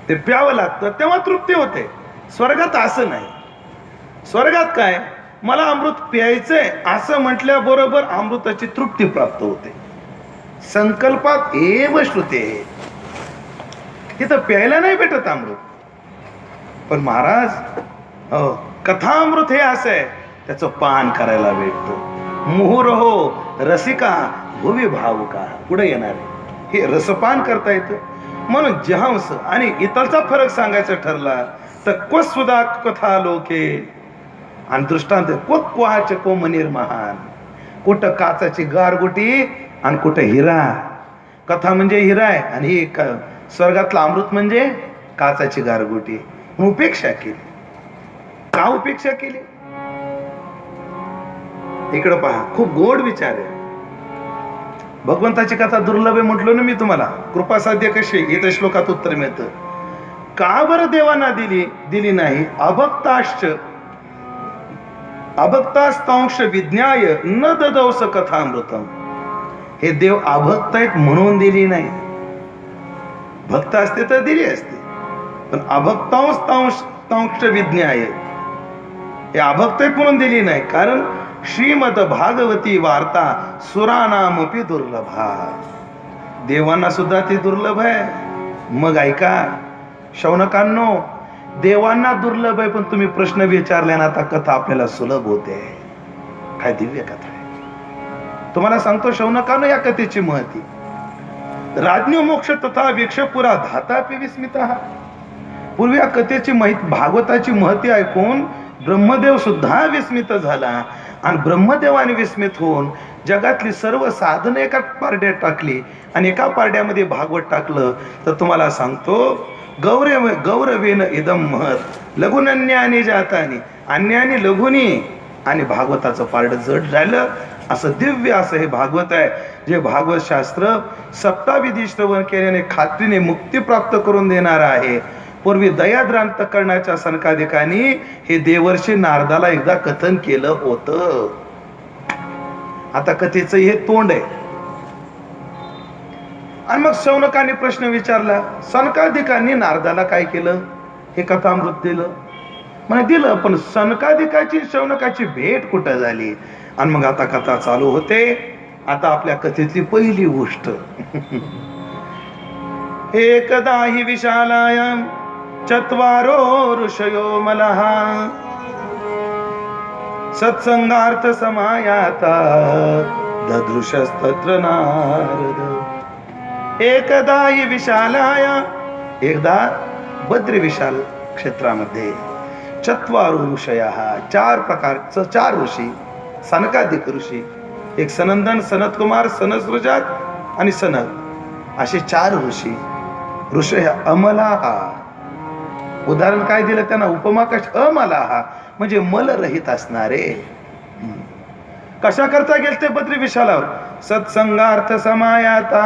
ते प्यावं लागतं, तेव्हा तृप्ती होते. स्वर्गात असं नाही. स्वर्गात काय? मला अमृत प्यायचंय असं म्हटल्याबरोबर अमृताची तृप्ती प्राप्त होते. संकल्पात एव श्रुते. तिथं प्यायला नाही भेटत अमृत. पण महाराज, कथा अमृत हे असं आहे, त्याचं पान करायला भेटतं. मुहुरहो रसिका भुवी भावुका. पुढे येणार आहे, हे रसपान करता येतं. म्हणून जहांस आणि इतरचा फरक सांगायचा ठरला तर क्वस्वदा कथा लोके, आणि दृष्टांत क्वहाचे कोमनीर महान. कुठं काचाची गारगुटी आणि कुठं हिरा. कथा म्हणजे हिरा आहे आणि ही स्वर्गातलं अमृत म्हणजे काचाची गारगुटी. उपेक्षा केली. का उपेक्षा केली? इकडं पहा, खूप गोड विचार आहे. भगवंताची कथा दुर्लभ आहे म्हटलो ना मी तुम्हाला. कृपा साध्य कशी इथं श्लोकात उत्तर मिळतं. का बरं देवांना दिली नाही? अभक्तास्तांश विज्ञाय न ददौस कथामृतम. हे देव अभक्त आहेत म्हणून दिली नाही. भक्त असते तर दिली असते, पण अभक्तांश विज्ञाय हे अभक्त आहेत म्हणून दिली नाही. कारण श्रीमद भागवती वार्ता सुरानामपि दुर्लभा. देवांना सुद्धा ती दुर्लभ आहे. मग ऐका शौनकांनो, देवांना दुर्लभ आहे पण तुम्ही प्रश्न विचारल्यानं आता कथा आपल्याला सुलभ होते. काय दिव्य कथा आहे. तुम्हाला सांगतो शौनकांनो या कथेची महती. राज्ञो मोक्ष तथा वीक्षपुरा धातापि विस्मितः. पूर्वी या कथेची भागवताची महती ऐकून ब्रह्मदेव सुद्धा विस्मित झाला. आणि ब्रह्मदेवाने विस्मित होऊन जगातली सर्व साधनं एका पारड्यात टाकली आणि एका पारड्यामध्ये भागवत टाकलं. तर तुम्हाला सांगतो गौरवेन इदम महत लघुनन्यानी जातानी. अन्यानी लघुनी आणि भागवताचं पारड जड झालं. असं दिव्य असं हे भागवत आहे, जे भागवत शास्त्र सप्ताविधी श्रवण केल्याने खात्रीने मुक्ती प्राप्त करून देणार आहे. पूर्वी दयाद्रांत करण्याच्या सनकादिकांनी हे देवर्षी नारदाला एकदा कथन केलं होतं. आता कथेचं हे तोंड आहे. आणि मग शौनकाने प्रश्न विचारला. सनकादिकांनी नारदाला काय केलं? हे कथामृत दिलं. म्हणजे दिलं, पण सनकादिकाची शौनकाची भेट कुठं झाली? आणि मग आता कथा चालू होते. आता आपल्या कथेतली पहिली गोष्ट. एकदा हि विशालायाम चत्वारो ऋषयो मलः सत्संगार्थ समायाता ददृशस्तत्र नारद. एकदा हि विशालाया, एकदा बद्री विशाल क्षेत्रामध्ये चत्वारो ऋषयः, 4 प्रकारचं 4 ऋषी, सनकादिक ऋषी. एक सनंदन, सनत कुमार, सनसृजात आणि सनत, असे 4 ऋषी. ऋषय अमलाहा. उदाहरण काय दिलं त्यांना? उपमा कश अमलाहा म्हणजे मलरहित असणारे. कशा करता गेले ते बद्री विशालावर? सत्संगार्थ समायाता.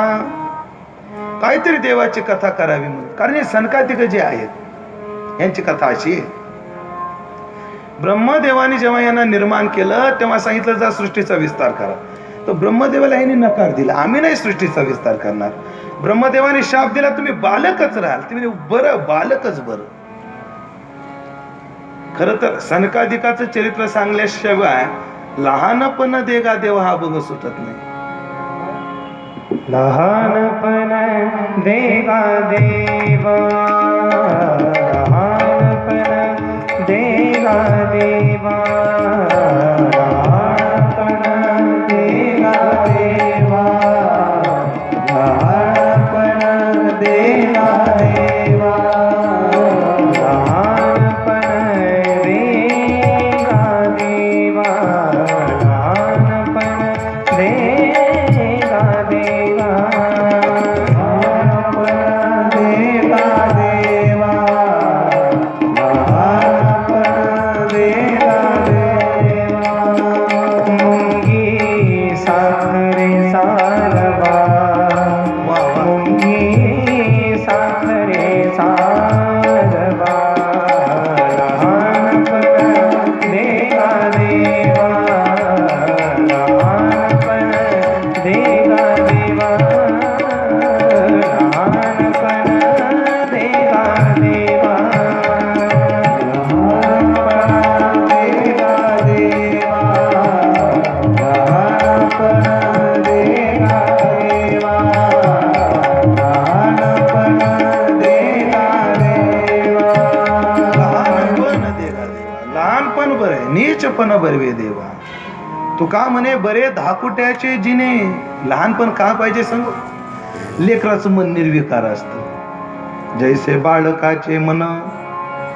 काहीतरी देवाची कथा करावी म्हणून. कारण हे सनकादिक जे आहेत यांची कथा अशी आहे. ब्रह्मदेवाने जेव्हा यांना निर्माण केलं तेव्हा सांगितलं जा सृष्टीचा विस्तार करा. तर ब्रह्मदेवाला यांनी नकार दिला. आम्ही नाही सृष्टीचा विस्तार करणार. ब्रह्मदेवाने शाप दिला तुम्ही बालकच राहाल. तुम्ही बरं बालकच बरं. खर तर सनकादिकाचं चरित्र सांगल्याशिवाय लहानपण देगा देवा हा बघ सुटत नाही. लहानपण देगा देवा, लहानपण देगा देवा, लहानपण देगा देवा, लहानपण देगा देवा, लहानपण देगा देवा, लहानपण देगा देवा, लहानपण देगा देवा, लहानपण देगा देवा. मुंगी साखरे सारवा, मुंगी साखरे सारवा, लहानपण देगा देवा, लहानपण देगा देवा, लहानपण देगा देवा, लहानपण देगा देवा, लहानपण देगा देवा, लहानपण देगा देवा. लहानपण देगा देवा. लहानपण बरे, नीचपण बरवे देवा. तू का म्हणे बरे धाकुट्याचे जिने. लहानपण का पाहिजे सांग? लेकराचं मन निर्विकार असतं. जैसे बाळकाचे मन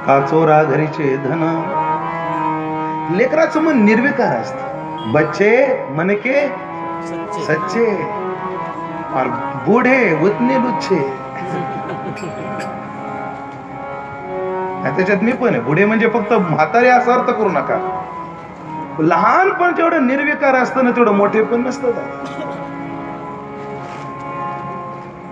का चोरा घरीचे धन. लेकराचं मन निर्विकार असतं. बच्चे मन के सच्चे और बूढ़े उतने लुच्छे. त्याच्यात मी पण आहे. बुढे म्हणजे फक्त म्हातारे असा अर्थ करू नका. लहानपण जेवढं निर्विकार असतं ना तेवढं मोठे पण नसतं.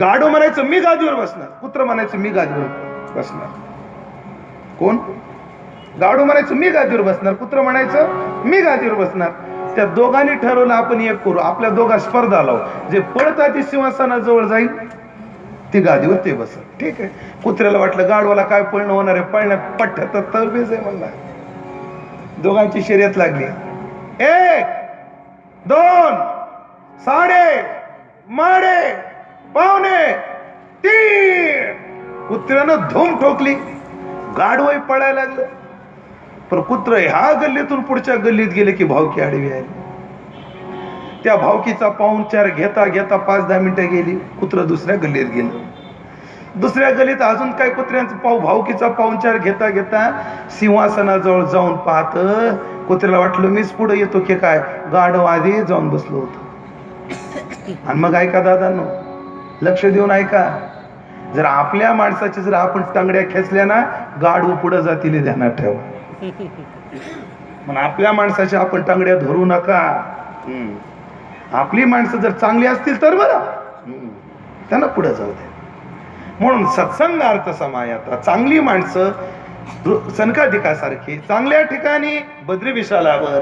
गाढव म्हणायचं मी गादीवर बसणार, कुत्र म्हणायचं मी गादीवर बसणार. कोण? गाढव म्हणायचं मी गादीवर बसणार, कुत्र म्हणायचं मी गादीवर बसणार. त्या दोघांनी ठरवलं आपण एक करू, आपल्या दोघा स्पर्धा लावू, जे पळता ती सिंहासनाजवळ जाईल ती गादीवर ते बस. ठीक आहे. कुत्र्याला वाटलं गाढवाला काय पळणं होणार आहे, पळण्यात पठ्ठ्यात तरबेज आहे म्हणला. दोघांची शर्यत लागली. 1 2 साडे माडे पावणे 3. कुत्र्यानं धूम ठोकली, गाढवही पळायला लागलं. पण कुत्र ह्या गल्लीतून पुढच्या गल्लीत गेले की भावकी आडवी आली. त्या भावकीचा पाहुणचार घेता घेता 5-10 मिनिटं गेली. कुत्र दुसऱ्या गल्लीत गेलं. दुसऱ्या गल्लीत अजून काय कुत्र्यांचा भावकीचा पाहुणचार घेता घेता सिंहासनाजवळ जाऊन पाहत कुत्र्याला वाटलं मीच पुढे येतो की काय, गाढव आधी जाऊन बसलो होतो. आणि मग ऐका दादांनो, लक्ष देऊन ऐका, जर आपल्या माणसाचे जर आपण टांगड्या खेचल्या ना, गाढव पुढे जातील हे ध्यानात ठेवा. पण आपल्या माणसाच्या आपण टांगड्या धरू नका. आपली माणसं जर चांगली असतील तर बरं त्यांना पुढे जाऊ द्या. म्हणून सत्संगार्थ समायाता, चांगली माणसं सनकाधिकासारखी चांगल्या ठिकाणी बद्री विशालावर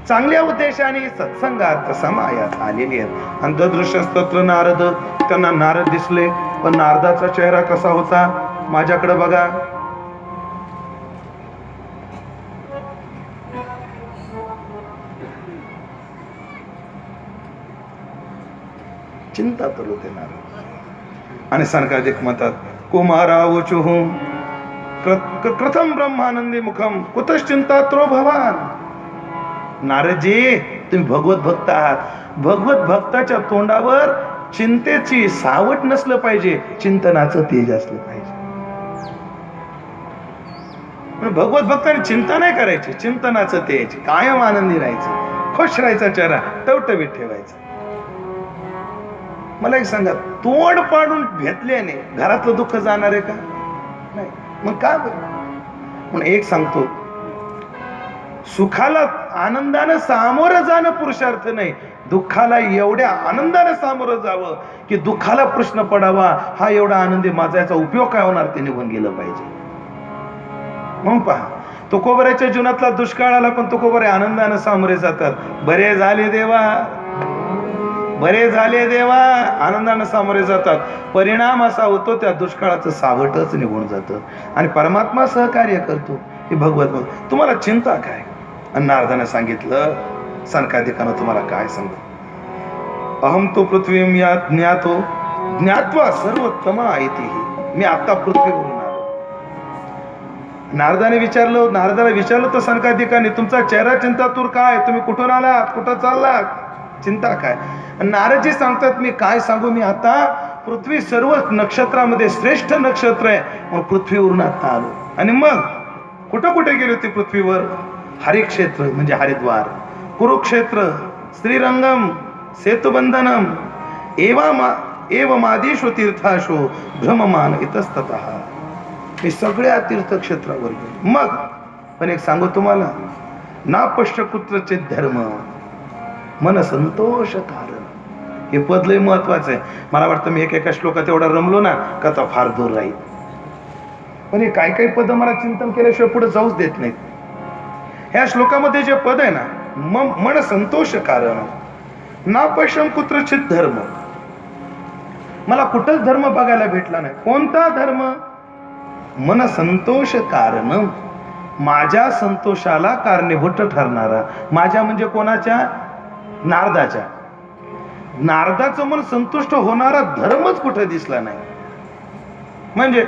चांगल्या उद्देशाने सत्संगार्थ समायात आलेली आहेत. आणि ददृश्यस्तत्र नारद, त्यांना नारद दिसले. पण नारदाचा चेहरा कसा होता माझ्याकडे बघा. चिंता तर होते नारद. आणि सनकादिक म्हणतात कुमारावचुः कृतम ब्रह्मानंदी मुखम कुतश्चिंता त्रो भवान. नारदजी, तुम्ही भगवत भक्त आहात. भगवत भक्ताच्या तोंडावर चिंतेची सावट नसलं पाहिजे, चिंतनाचं तेज असलं पाहिजे. भगवत भक्ताने चिंता नाही करायची, चिंतनाचं तेज, कायम आनंदी राहायचं, खुश राहायचा, चेहरा टवटवीत ठेवायचा. मला एक सांगा, तोंड पाडून घेतल्याने घरातलं दुःख जाणार आहे का? नाही. मग का बरं? म्हणून एक सांगतो, सुखाला आनंदानं सामोरं जाणं पुरुषार्थ नाही, दुःखाला एवढ्या आनंदानं सामोरं जावं की दुःखाला प्रश्न पडावा, हा एवढा आनंदी माझा, याचा उपयोग काय होणार ते निघून गेलं पाहिजे. मग पहा, तुकोबऱ्याच्या जीवनातला दुष्काळ आला पण तुकोबरे आनंदानं सामोरे जातात. बरे झाले देवा, बरे झाले देवा, आनंदानं सामोरे जातात. परिणाम असा होतो त्या दुष्काळाचं सावटच निघून जातं आणि परमात्मा सहकार्य करतो. हे भगवत भक्त. तुम्हाला चिंता काय? आणि नारदाने सांगितलं, सनकादिकानं तुम्हाला काय सांगू, अहम तो पृथ्वीम या ज्ञातो ज्ञात्वा सर्वोत्तम आयती. मी आता पृथ्वीवरून आलो. नारदाला विचारलं तर सनकादिकांनी, तुमचा चेहरा चिंतातूर काय, तुम्ही कुठून आलात, कुठं चाललात, चिंता काय? नारदजी सांगतात, मी काय सांगू, मी आता पृथ्वी सर्व नक्षत्रामध्ये श्रेष्ठ नक्षत्र आहे, मग पृथ्वीवरून आता आलो. आणि मग कुठं कुठे गेली होती पृथ्वीवर? हरिक्षेत्र म्हणजे हरिद्वार, कुरुक्षेत्र, श्रीरंगम, सेतुबंधनम, एवमादिषु तीर्थाशो भ्रममान इतस्ततः. मी सगळ्या तीर्थक्षेत्रावर गेलो. मग पण एक सांगू तुम्हाला, ना पश्य कुत्रचित धर्म मन संतोष कारण. हे पद लय महत्वाचं आहे. मला वाटतं मी एका श्लोकात एवढा रमलो ना का तो फार दूर राहील. पण हे काही काही पद मला चिंतन केल्याशिवाय पुढे जाऊच देत नाहीत. ह्या श्लोकामध्ये जे पद आहे ना, मन संतोष कारण, ना पश्यम कुत्रचित धर्म, मला कुठंच धर्म बघायला भेटला नाही. कोणता धर्म? मन संतोष कारण, माझ्या संतोषाला कारणीभूत ठरणारा. माझ्या म्हणजे कोणाच्या? नारदाच्या. नारदाचं मन संतुष्ट होणारा धर्मच कुठे दिसला नाही. म्हणजे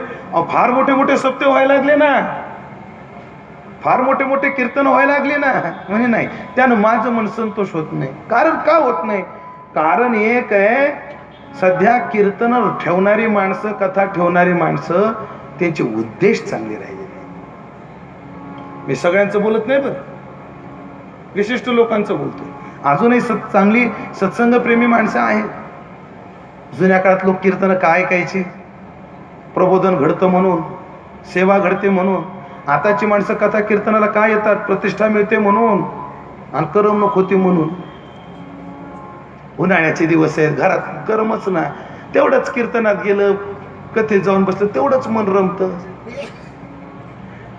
फार मोठे मोठे सप्ते व्हायला लागले ना, फार मोठे मोठे कीर्तन व्हायला लागले ना, म्हणजे नाही, त्यानं माझं मन संतोष होत नाही. कारण का होत नाही? कारण एक आहे, सध्या कीर्तन ठेवणारी माणसं, कथा ठेवणारी माणसं, त्यांचे उद्देश चांगले राहिले नाही. मी सगळ्यांचं बोलत नाही, बरं विशिष्ट लोकांचं बोलतो. अजूनही चांगली सत्संगप्रेमी माणसं आहेत. जुन्या काळात लोक कीर्तन काय ऐकायची? प्रबोधन घडतं म्हणून, सेवा घडते म्हणून. आताची माणसं कथा कीर्तनाला काय येतात? प्रतिष्ठा मिळते म्हणून आणि करमणूक होती म्हणून. उन्हाळ्याचे दिवस आहेत, घरात करमच ना. तेवढंच कीर्तनात गेलं, कथेत जाऊन बसलं, तेवढंच मन रमतं.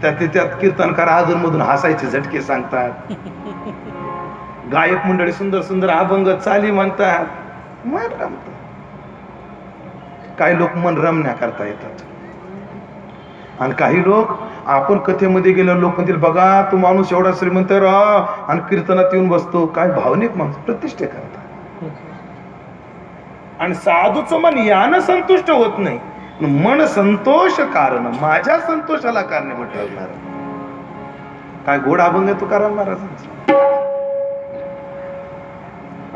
त्यात कीर्तनकार अधूनमधून हसायचे झटके सांगतात, गायक मंडळी सुंदर सुंदर अभंग चाली म्हणतात, मन रमतं. काही लोक मन रमण्याकरता येतात आणि काही लोक आपण कथेमध्ये गेल्यावर लोक म्हणतील, बघा तो माणूस एवढा श्रीमंत आणि कीर्तनात येऊन बसतो. काय भावनिक माणूस प्रतिष्ठे करतात. आणि साधूचं मन यानं संतुष्ट होत नाही, मन संतोष कारण, माझ्या संतोषाला कारणीभूत ठरणार. काय गोड अभंग आहे तुकाराम महाराजांचा.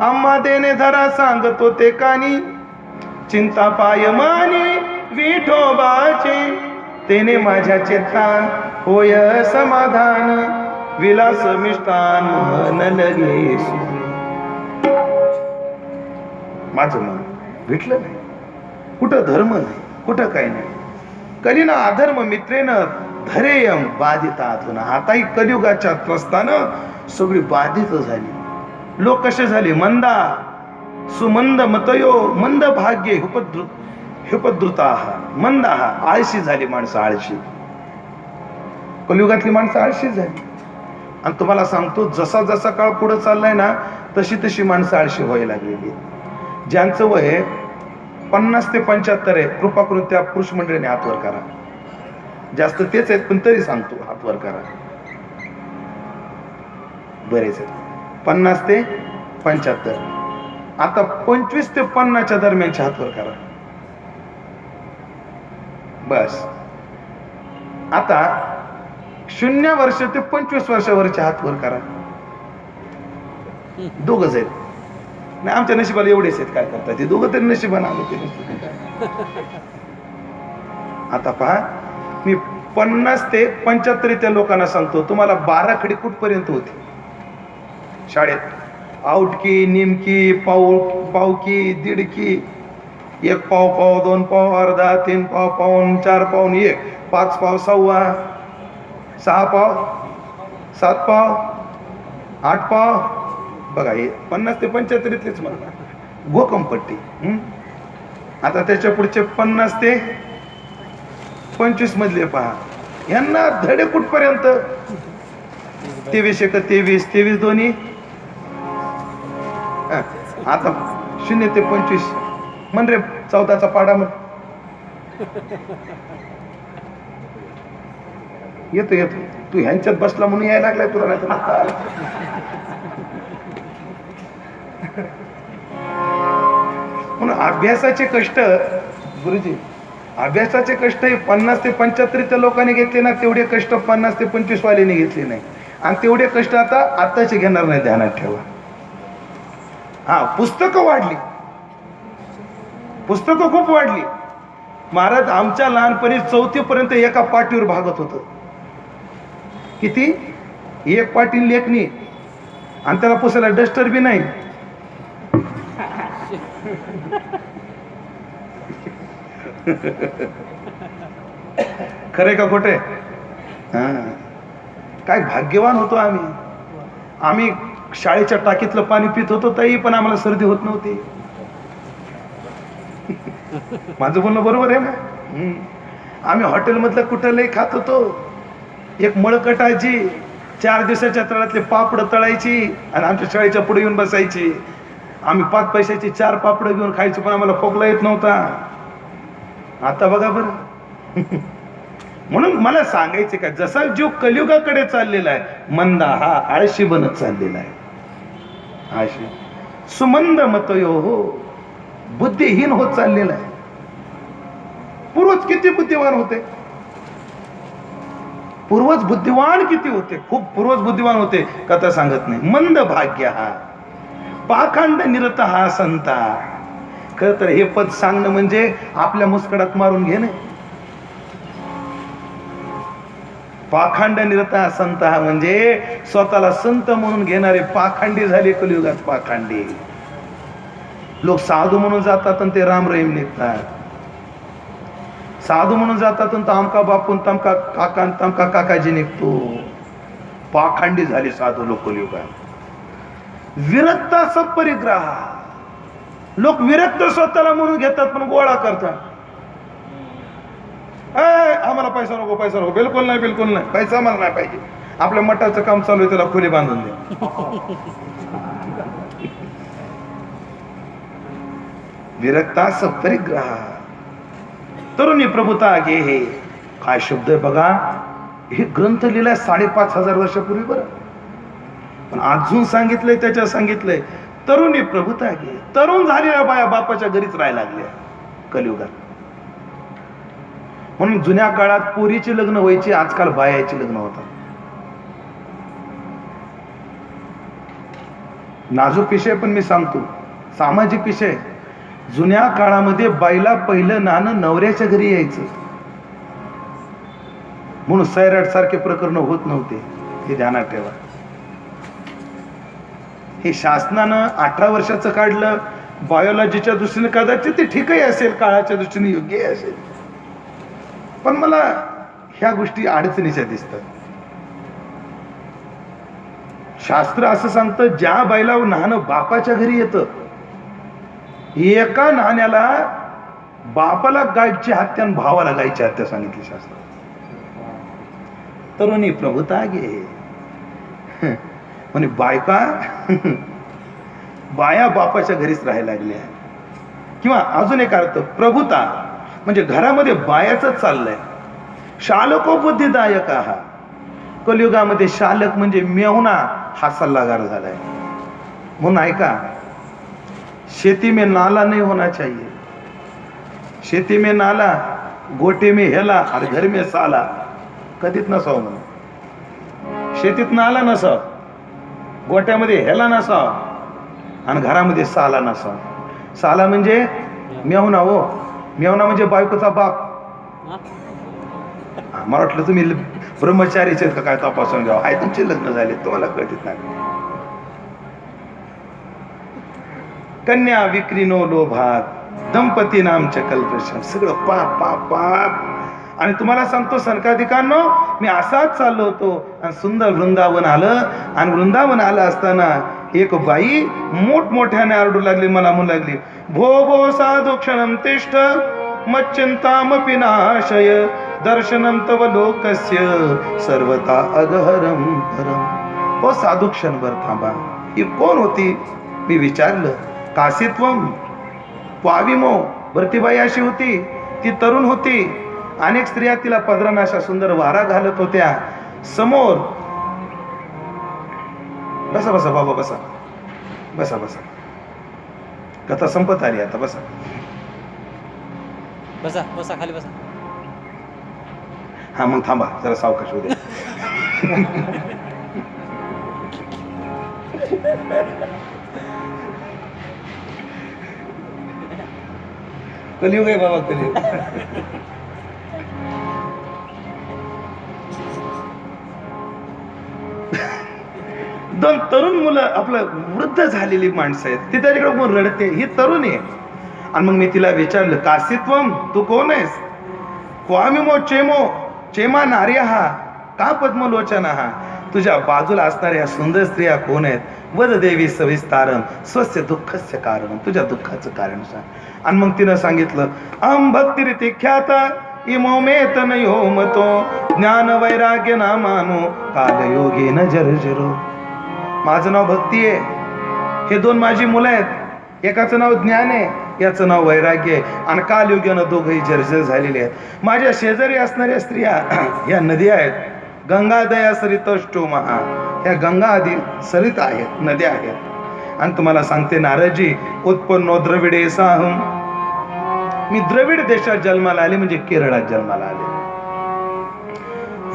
आम्हा देणे धरा सांगतो ते कानी, चिंता पाय मानी विठोबाचे, तेने माझ्या चित्तान होय समाधान, विलास मिष्टान मन लगे सुखी. माझं मन भेटलं नाही, कुठं धर्म नाही, कुठं काही नाही. कलिना अधर्म मित्रेनं धरेयम बाधितातून. आताही कलियुगाच्या त्रस्तानं सगळी बाधित झाली. लोक कसे झाले? मंदा सुमंद मतयो मंद भाग्य उपद्रुता, मंद आळशी झाली माणसं, आळशी. कलियुगातली माणसं आळशी झाली. आणि तुम्हाला सांगतो, जसा जसा काळ पुढे चाललाय ना, तशी तशी माणसं आळशी व्हायला लागलेली. ज्यांचं वय 50 ते 75 आहे, कृपा करून त्या पुरुष मंडळीने हात वर करा. जास्त तेच आहेत, पण तरी सांगतो हात वर करा. बरेच आहेत 50 ते 75. आता 25 ते 50च्या दरम्यानचे हात वर करा. बस. आता 0 वर्ष ते 25 वर्षावरचे हात वर करा. दोघच आहेत. नाही, आमच्या नशिबाला एवढेच आहेत, काय करतात ते दोघं तरी नशिबाने आले ते. आता पहा, मी 50 ते 75 त्या लोकांना सांगतो, तुम्हाला 12 खडी कुठपर्यंत होती शाळेत? आउटकी, निमकी, पावकी, दीडकी, 1 पाव, 2 पाव, अर्धा, 3 पाव, पाऊण, 4 पाऊण, 1, 5 पाव, 1.25, 6 पाव, 7 पाव, 8 पाव. बघा, हे 50 ते 75 म्हणा गोकमपट्टी. आता त्याच्या पुढचे 50 ते 25 मधले पहा, यांना धडे कुठपर्यंत? 23 एक 23, 23 दोन्ही. आता 0 ते 25 म्हण रे, 14चा पाडा म्हण. येतो तू ह्यांच्यात बसला म्हणून यायला लागलाय तुला, नाही म्हणून अभ्यासाचे कष्ट गुरुजी, अभ्यासाचे कष्ट हे 50 ते 75 लोकांनी घेतले ना, तेवढे कष्ट 50 ते 25 वाल्यांनी घेतले नाही. आणि तेवढे कष्ट आताचे घेणार नाही, ध्यानात ठेवा. पुस्तकं वाढली, पुस्तकं खूप वाढली. महाराज आमच्या लहानपणी 4थी पर्यंत एका पाटीवर भागत होत. किती? 1 पाटी लेखणी, आणि त्याला पुसायला डस्टर बी नाही. खरे का खोटे? काय भाग्यवान होतो आम्ही. शाळेच्या टाकीतलं पाणी पित होतो, तरी पण आम्हाला सर्दी होत नव्हती. माझं बोलणं बरोबर आहे ना? आम्ही हॉटेलमधलं कुठलंही खात होतो. एक मळकटाची 4 दिवसाच्या तळातले पापड तळायची आणि आमच्या शाळेच्या पुढे येऊन बसायची. आम्ही 5 पैशाची 4 पापड घेऊन खायचो, पण आम्हाला खोकला येत नव्हता. आता बघा बरं. म्हणून मला सांगायचे काय, जसा जीव कलियुगाकडे चाललेला आहे, मंदा आळशी बनत चाललेला आहे. आळशी सुमंद मतयो हो, बुद्धिहीन होत चाललेला आहे. पूर्वज किती बुद्धिवान होते, पूर्वज बुद्धिवान किती होते, खूप पूर्वज बुद्धिवान होते. कथा सांगत नाही. मंद भाग्य पाखंड निरत संता. खर तर हे पद सांगणं म्हणजे आपल्या मुस्कडात मारून घेणे. पाखंड निरत संत म्हणजे स्वतःला संत म्हणून घेणारे पाखंडी झाले कलियुगात. पाखंडी लोक साधू म्हणून जातात आणि ते राम रहीम निघतात. साधू म्हणून जातात आणि तामका बापून तमका काका तमका काकाजी निघतो. पाखंडी झाले साधू लोक कलियुगात. विरक्ता सब परिग्रह. लोक विरक्त स्वतःला म्हणून घेतात पण गोळा करतात. आम्हाला पैसा नको, पैसा नको, बिलकुल नाही, बिलकुल नाही, पैसा आम्हाला नाही पाहिजे. आपल्या मठाचं काम चालू आहे, त्याला खोली बांधून दे. विरक्ता सब परिग्रह. तरुणी प्रभुता घे. हे काय शब्द आहे बघा. हे ग्रंथ लिहिलाय 5,500 वर्षापूर्वी बरं, पण अजून सांगितलंय, त्याच्या सांगितलंय तरुणी प्रभुता घे. तरुण झालेल्या बाया बापाच्या घरीच राहायला लागल्या कलियुगात. म्हणून जुन्या काळात पोरीची लग्न व्हायची, आजकाल बायाची लग्न होतात. नाजूक विषय पण मी सांगतो, सामाजिक विषय. जुन्या काळामध्ये बाईला पहिलं नाणं नवऱ्याच्या घरी यायचं, म्हणून सैराट सारखे प्रकरण होत नव्हते. हे ध्यानात ठेवा. हे शासनानं 18 वर्षाचं काढलं. बायोलॉजीच्या दृष्टीने कदाचित ते ठीकही असेल, काळाच्या दृष्टीने योग्य असेल, पण मला ह्या गोष्टी अडचणीच्या दिसतात. शास्त्र असं सांगतं, ज्या बाईला नाणं बापाच्या घरी येतं, एका नाण्याला बापाला गायची हत्या आणि भावाला गायची हत्या सांगितली शास्त्र. तरुणी प्रभुता घे. म्हणे बायका बाया बापाच्या घरीच राहायला लागल्या. किंवा अजून एक अर्थ, प्रभुता म्हणजे घरामध्ये बायाच चाललंय. शालको बुद्धिदायक हा. कलियुगामध्ये शालक म्हणजे मेहुणा हा सल्लागार झालाय. म्हणून ऐका, शेती में नाला नहीं होना चाहिए. शेती में नाला, गोटे में हेला और घर में साला कधीच नसावं म्हणून. शेतीत नाला नसावं, गोट्यामध्ये हेला नसावं आणि घरामध्ये साला नसावं. साला म्हणजे मेहुणा. हो, मेहुणा म्हणजे बायकोचा बाप. मला वाटलं तुम्ही ब्रह्मचारीचे का काय तपासून घ्यावं. हाय, तुमचे लग्न झाले, तुम्हाला कळत नाही. कन्या विक्रीनो लोभात दंपती नामचे कल्पशम. सगळं पाप पाप पाप. आणि तुम्हाला सांगतो सनकाधिकांनो, मी असाच चाललो होतो आणि सुंदर वृंदावन आलं. आणि वृंदावन आलं असताना एक बाई मोठमोठ्याने आरडू लागली, मला म्हणू लागली, भो भो साधू क्षणम तिष्ठ मच्चिंतामपि नाशय दर्शनम तव लोकस्य सर्वता अगहरम परम. हो साधू क्षणभर थांबा. ही कोण होती मी विचारलं. कासित्वम पाविमो. भरतीबाई अशी होती, ती तरुण होती. अनेक स्त्रिया तिला पदरानं अशा सुंदर वारा घालत होत्या. समोर बसा बसा बाबा, बसा बसा बसा. कथा संपत आली आता. बसा बसा बसा, खाली बसा. हा, मग थांबा जरा, सावकाश होऊ दे. कलियुग आहे बाबा, कलियुग. दोन तरुण मुलं, आपलं वृद्ध झालेली माणसं आहेत, ती त्याच्याकडे कोण रडते. ही तरुण आहे. आणि मग मी तिला विचारलं, कासित्वम, तू कोण आहेस? क्वामिमो चेमो चेमा नार्य हा का पद्मलोचना हा. तुझ्या बाजूला असणाऱ्या सुंदर स्त्रिया कोण आहेत? वद देवी सविस्तारम स्वस्य दुःखस्य कारण. तुझ्या दुःखाचं कारण सांग. आणि मग तिनं सांगितलं, अहम भक्तिरिती ख्याता इमो मेत नयो मतो ज्ञान वैराग्य नामानो कालयोगे न जर्जरो. माझं नाव भक्ती आहे. हे दोन माझी मुलं आहेत. एकाचं नाव ज्ञान आहे, याचं नाव वैराग्य आहे. आणि कालयुगानं दोघंही जर्जर झालेले आहेत. माझ्या शेजारी असणाऱ्या स्त्रिया या नद्या आहेत. गंगा दया सरितष्टो महा. ह्या गंगा आदी सरित आहेत, नद्या आहेत. आणि तुम्हाला सांगते नारदजी, उत्पन्नो द्रविडे साहम. मी द्रविड देशात जन्माला आले, म्हणजे केरळात जन्माला आले.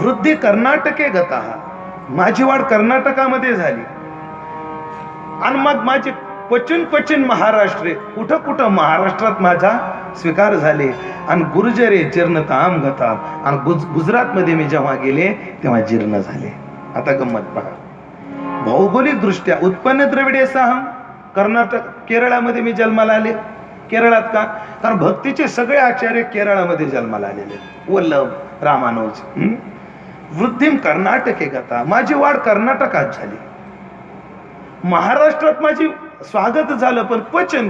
वृद्धी कर्नाटके गता. माझी वाढ कर्नाटकामध्ये झाली. आणि मग माझी क्वचिन महाराष्ट्रे, कुठं कुठं महाराष्ट्रात माझा स्वीकार झाले. आणि गुर्जरे जीर्णताम गता. आणि गुजरातमध्ये मी जेव्हा गेले तेव्हा जीर्ण झाले. आता गंमत पहा. भौगोलिक दृष्ट्या उत्पन्न द्रविडे साहम, कर्नाटक केरळामध्ये मी जन्माला आले. केरळात का? कारण भक्तीचे सगळे आचार्य केरळामध्ये जन्माला आलेले. वल्लभ, रामानुज. वृद्धिम कर्नाटके गता. माझी वाढ कर्नाटकात झाली. महाराष्ट्रात माझी स्वागत झालं, पण क्वचिन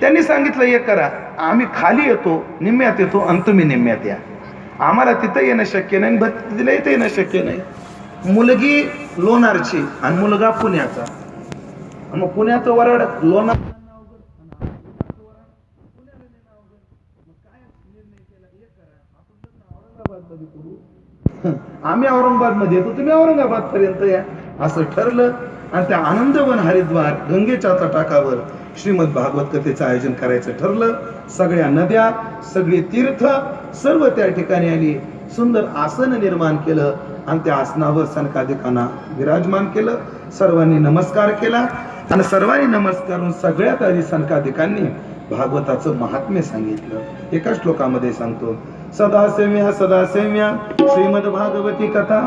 त्यांनी सांगितलं हे करा, आम्ही खाली येतो, निम्म्यात येतो आणि तुम्ही निम्म्यात या. आम्हाला तिथं येणं शक्य नाही, भक्तीला इथं येणं शक्य नाही. मुलगी लोणारची आणि मुलगा पुण्याचा. मग पुण्याचं वराड लोणार आम्ही औरंगाबाद मध्ये येतो, तुम्ही औरंगाबाद पर्यंत या, असं ठरलं. आणि त्या आनंदवन हरिद्वार गंगेच्या तटाकावर श्रीमद भागवत कथेचं आयोजन करायचं ठरलं. सगळ्या नद्या, सगळी तीर्थ सर्व त्या ठिकाणी आली. सुंदर आसन निर्माण केलं आणि त्या आसनावर सनकादिकांना विराजमान केलं. सर्वांनी नमस्कार केला आणि सर्वांनी नमस्कारून सगळ्यात आधी सनकादिकांनी भागवताचं महात्म्य सांगितलं. एका श्लोकामध्ये सांगतो, सदासेव्या सदासेव्या श्रीमद भागवती कथा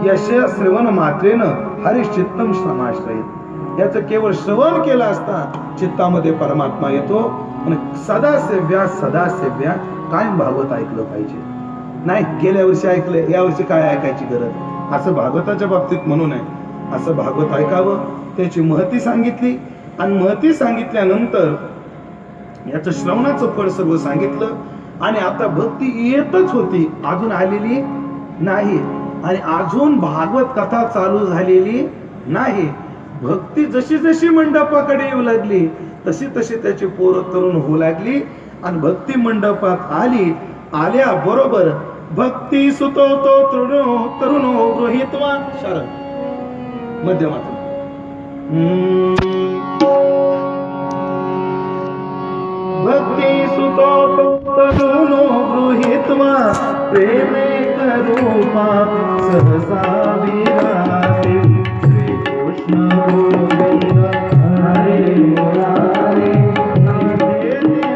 यश श्रवण मात्रेनं हरिश्चित्तम समाश्रयेत. याचं केवळ श्रवण केलं असता चित्तामध्ये परमात्मा येतो. आणि सदासेव्या सदासेव्या कायम भागवत ऐकलं पाहिजे. नाही गेल्या वर्षी ऐकलं, या वर्षी काय ऐकायची गरज, असं भागवताच्या बाबतीत म्हणू नये. असं भागवत ऐकावं, त्याची महती सांगितली आणि महती सांगितल्यानंतर याचं श्रवणाचं फळ सर्व सांगितलं. आणि आता भक्ती येतच होती, अजून आलेली नाही आणि अजून भागवत कथा चालू झालेली नाही. भक्ती जशी जशी मंडपाकडे येऊ लागली तशी तशी त्याची पोरं तरुण होऊ लागली आणि भक्ती मंडपात आली. आल्या बरोबर भक्ती सुतोतो तरुणो गृहीत्वा शरण मध्यमातून भक्ती सुतोतो तरुणो गृहीत्वा प्रेमे करूपा सहसा विरासे श्री कृष्ण गोविंद हरे मुरारे नामे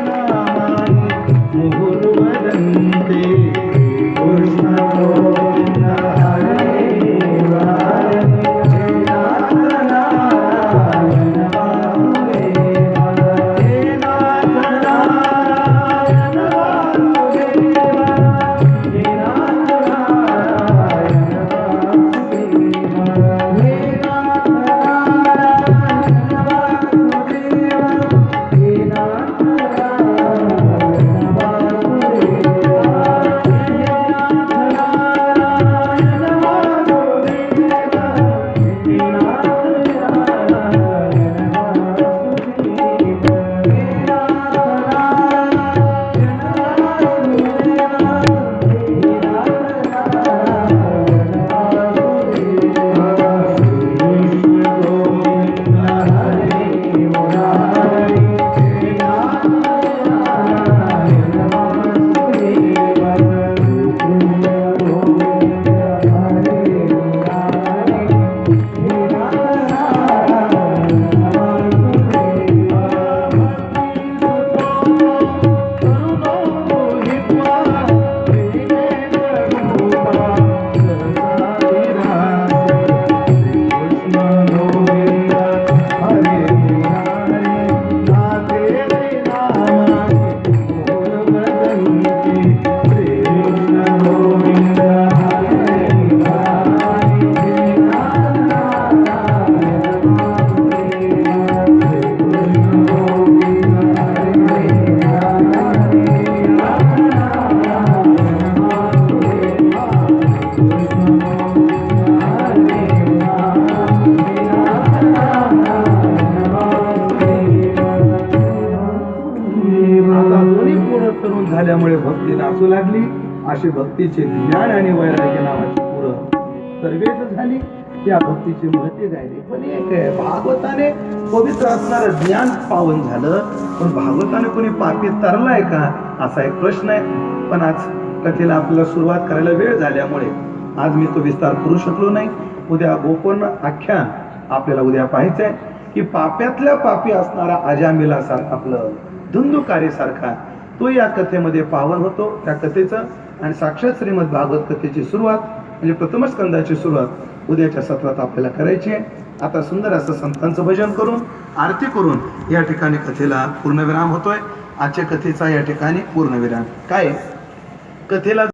नामानि मुहुर्वदन्ते कृष्ण गोविंद हरे मुरारे नाथ नारायण वासुदेव हे नाथ नारायण वासुदेव हे नाथ नारायण वासुदेव हे नाथ नारायण वासुदेव हे नाथ नारायण झाल्यामुळे भक्ती नाचू लागली. अशी भक्तीचे ज्ञान आणि वैराग्य नावाची पुरं सर्वेच झाली. त्या भक्तीची महती गायली. पण एक भागवताने पवित्र असणारं ज्ञान पावन झालं, पण भागवताने कोणी पापी तरलाय का असा एक प्रश्न आहे. पण आज कथेला आपल्याला सुरुवात करायला वेळ झाल्यामुळे आज मी तो विस्तार करू शकलो नाही. उद्या गोपन आख्यान आपल्याला उद्या पाहायचंय की पाप्यातल्या पापी असणारा अजामिला सारखा आपलं धुंदुकारी सारखा तो या कथेमध्ये पावन होतो. त्या कथेचं आणि साक्षात श्रीमद भागवत कथेची सुरुवात म्हणजे प्रथम स्कंदाची सुरुवात उद्याच्या सत्रात आपल्याला करायची आहे. आता सुंदर असं संतांचं भजन करून आरती करून या ठिकाणी कथेला पूर्णविराम होतोय. आजच्या कथेचा या ठिकाणी पूर्णविराम. काय कथेला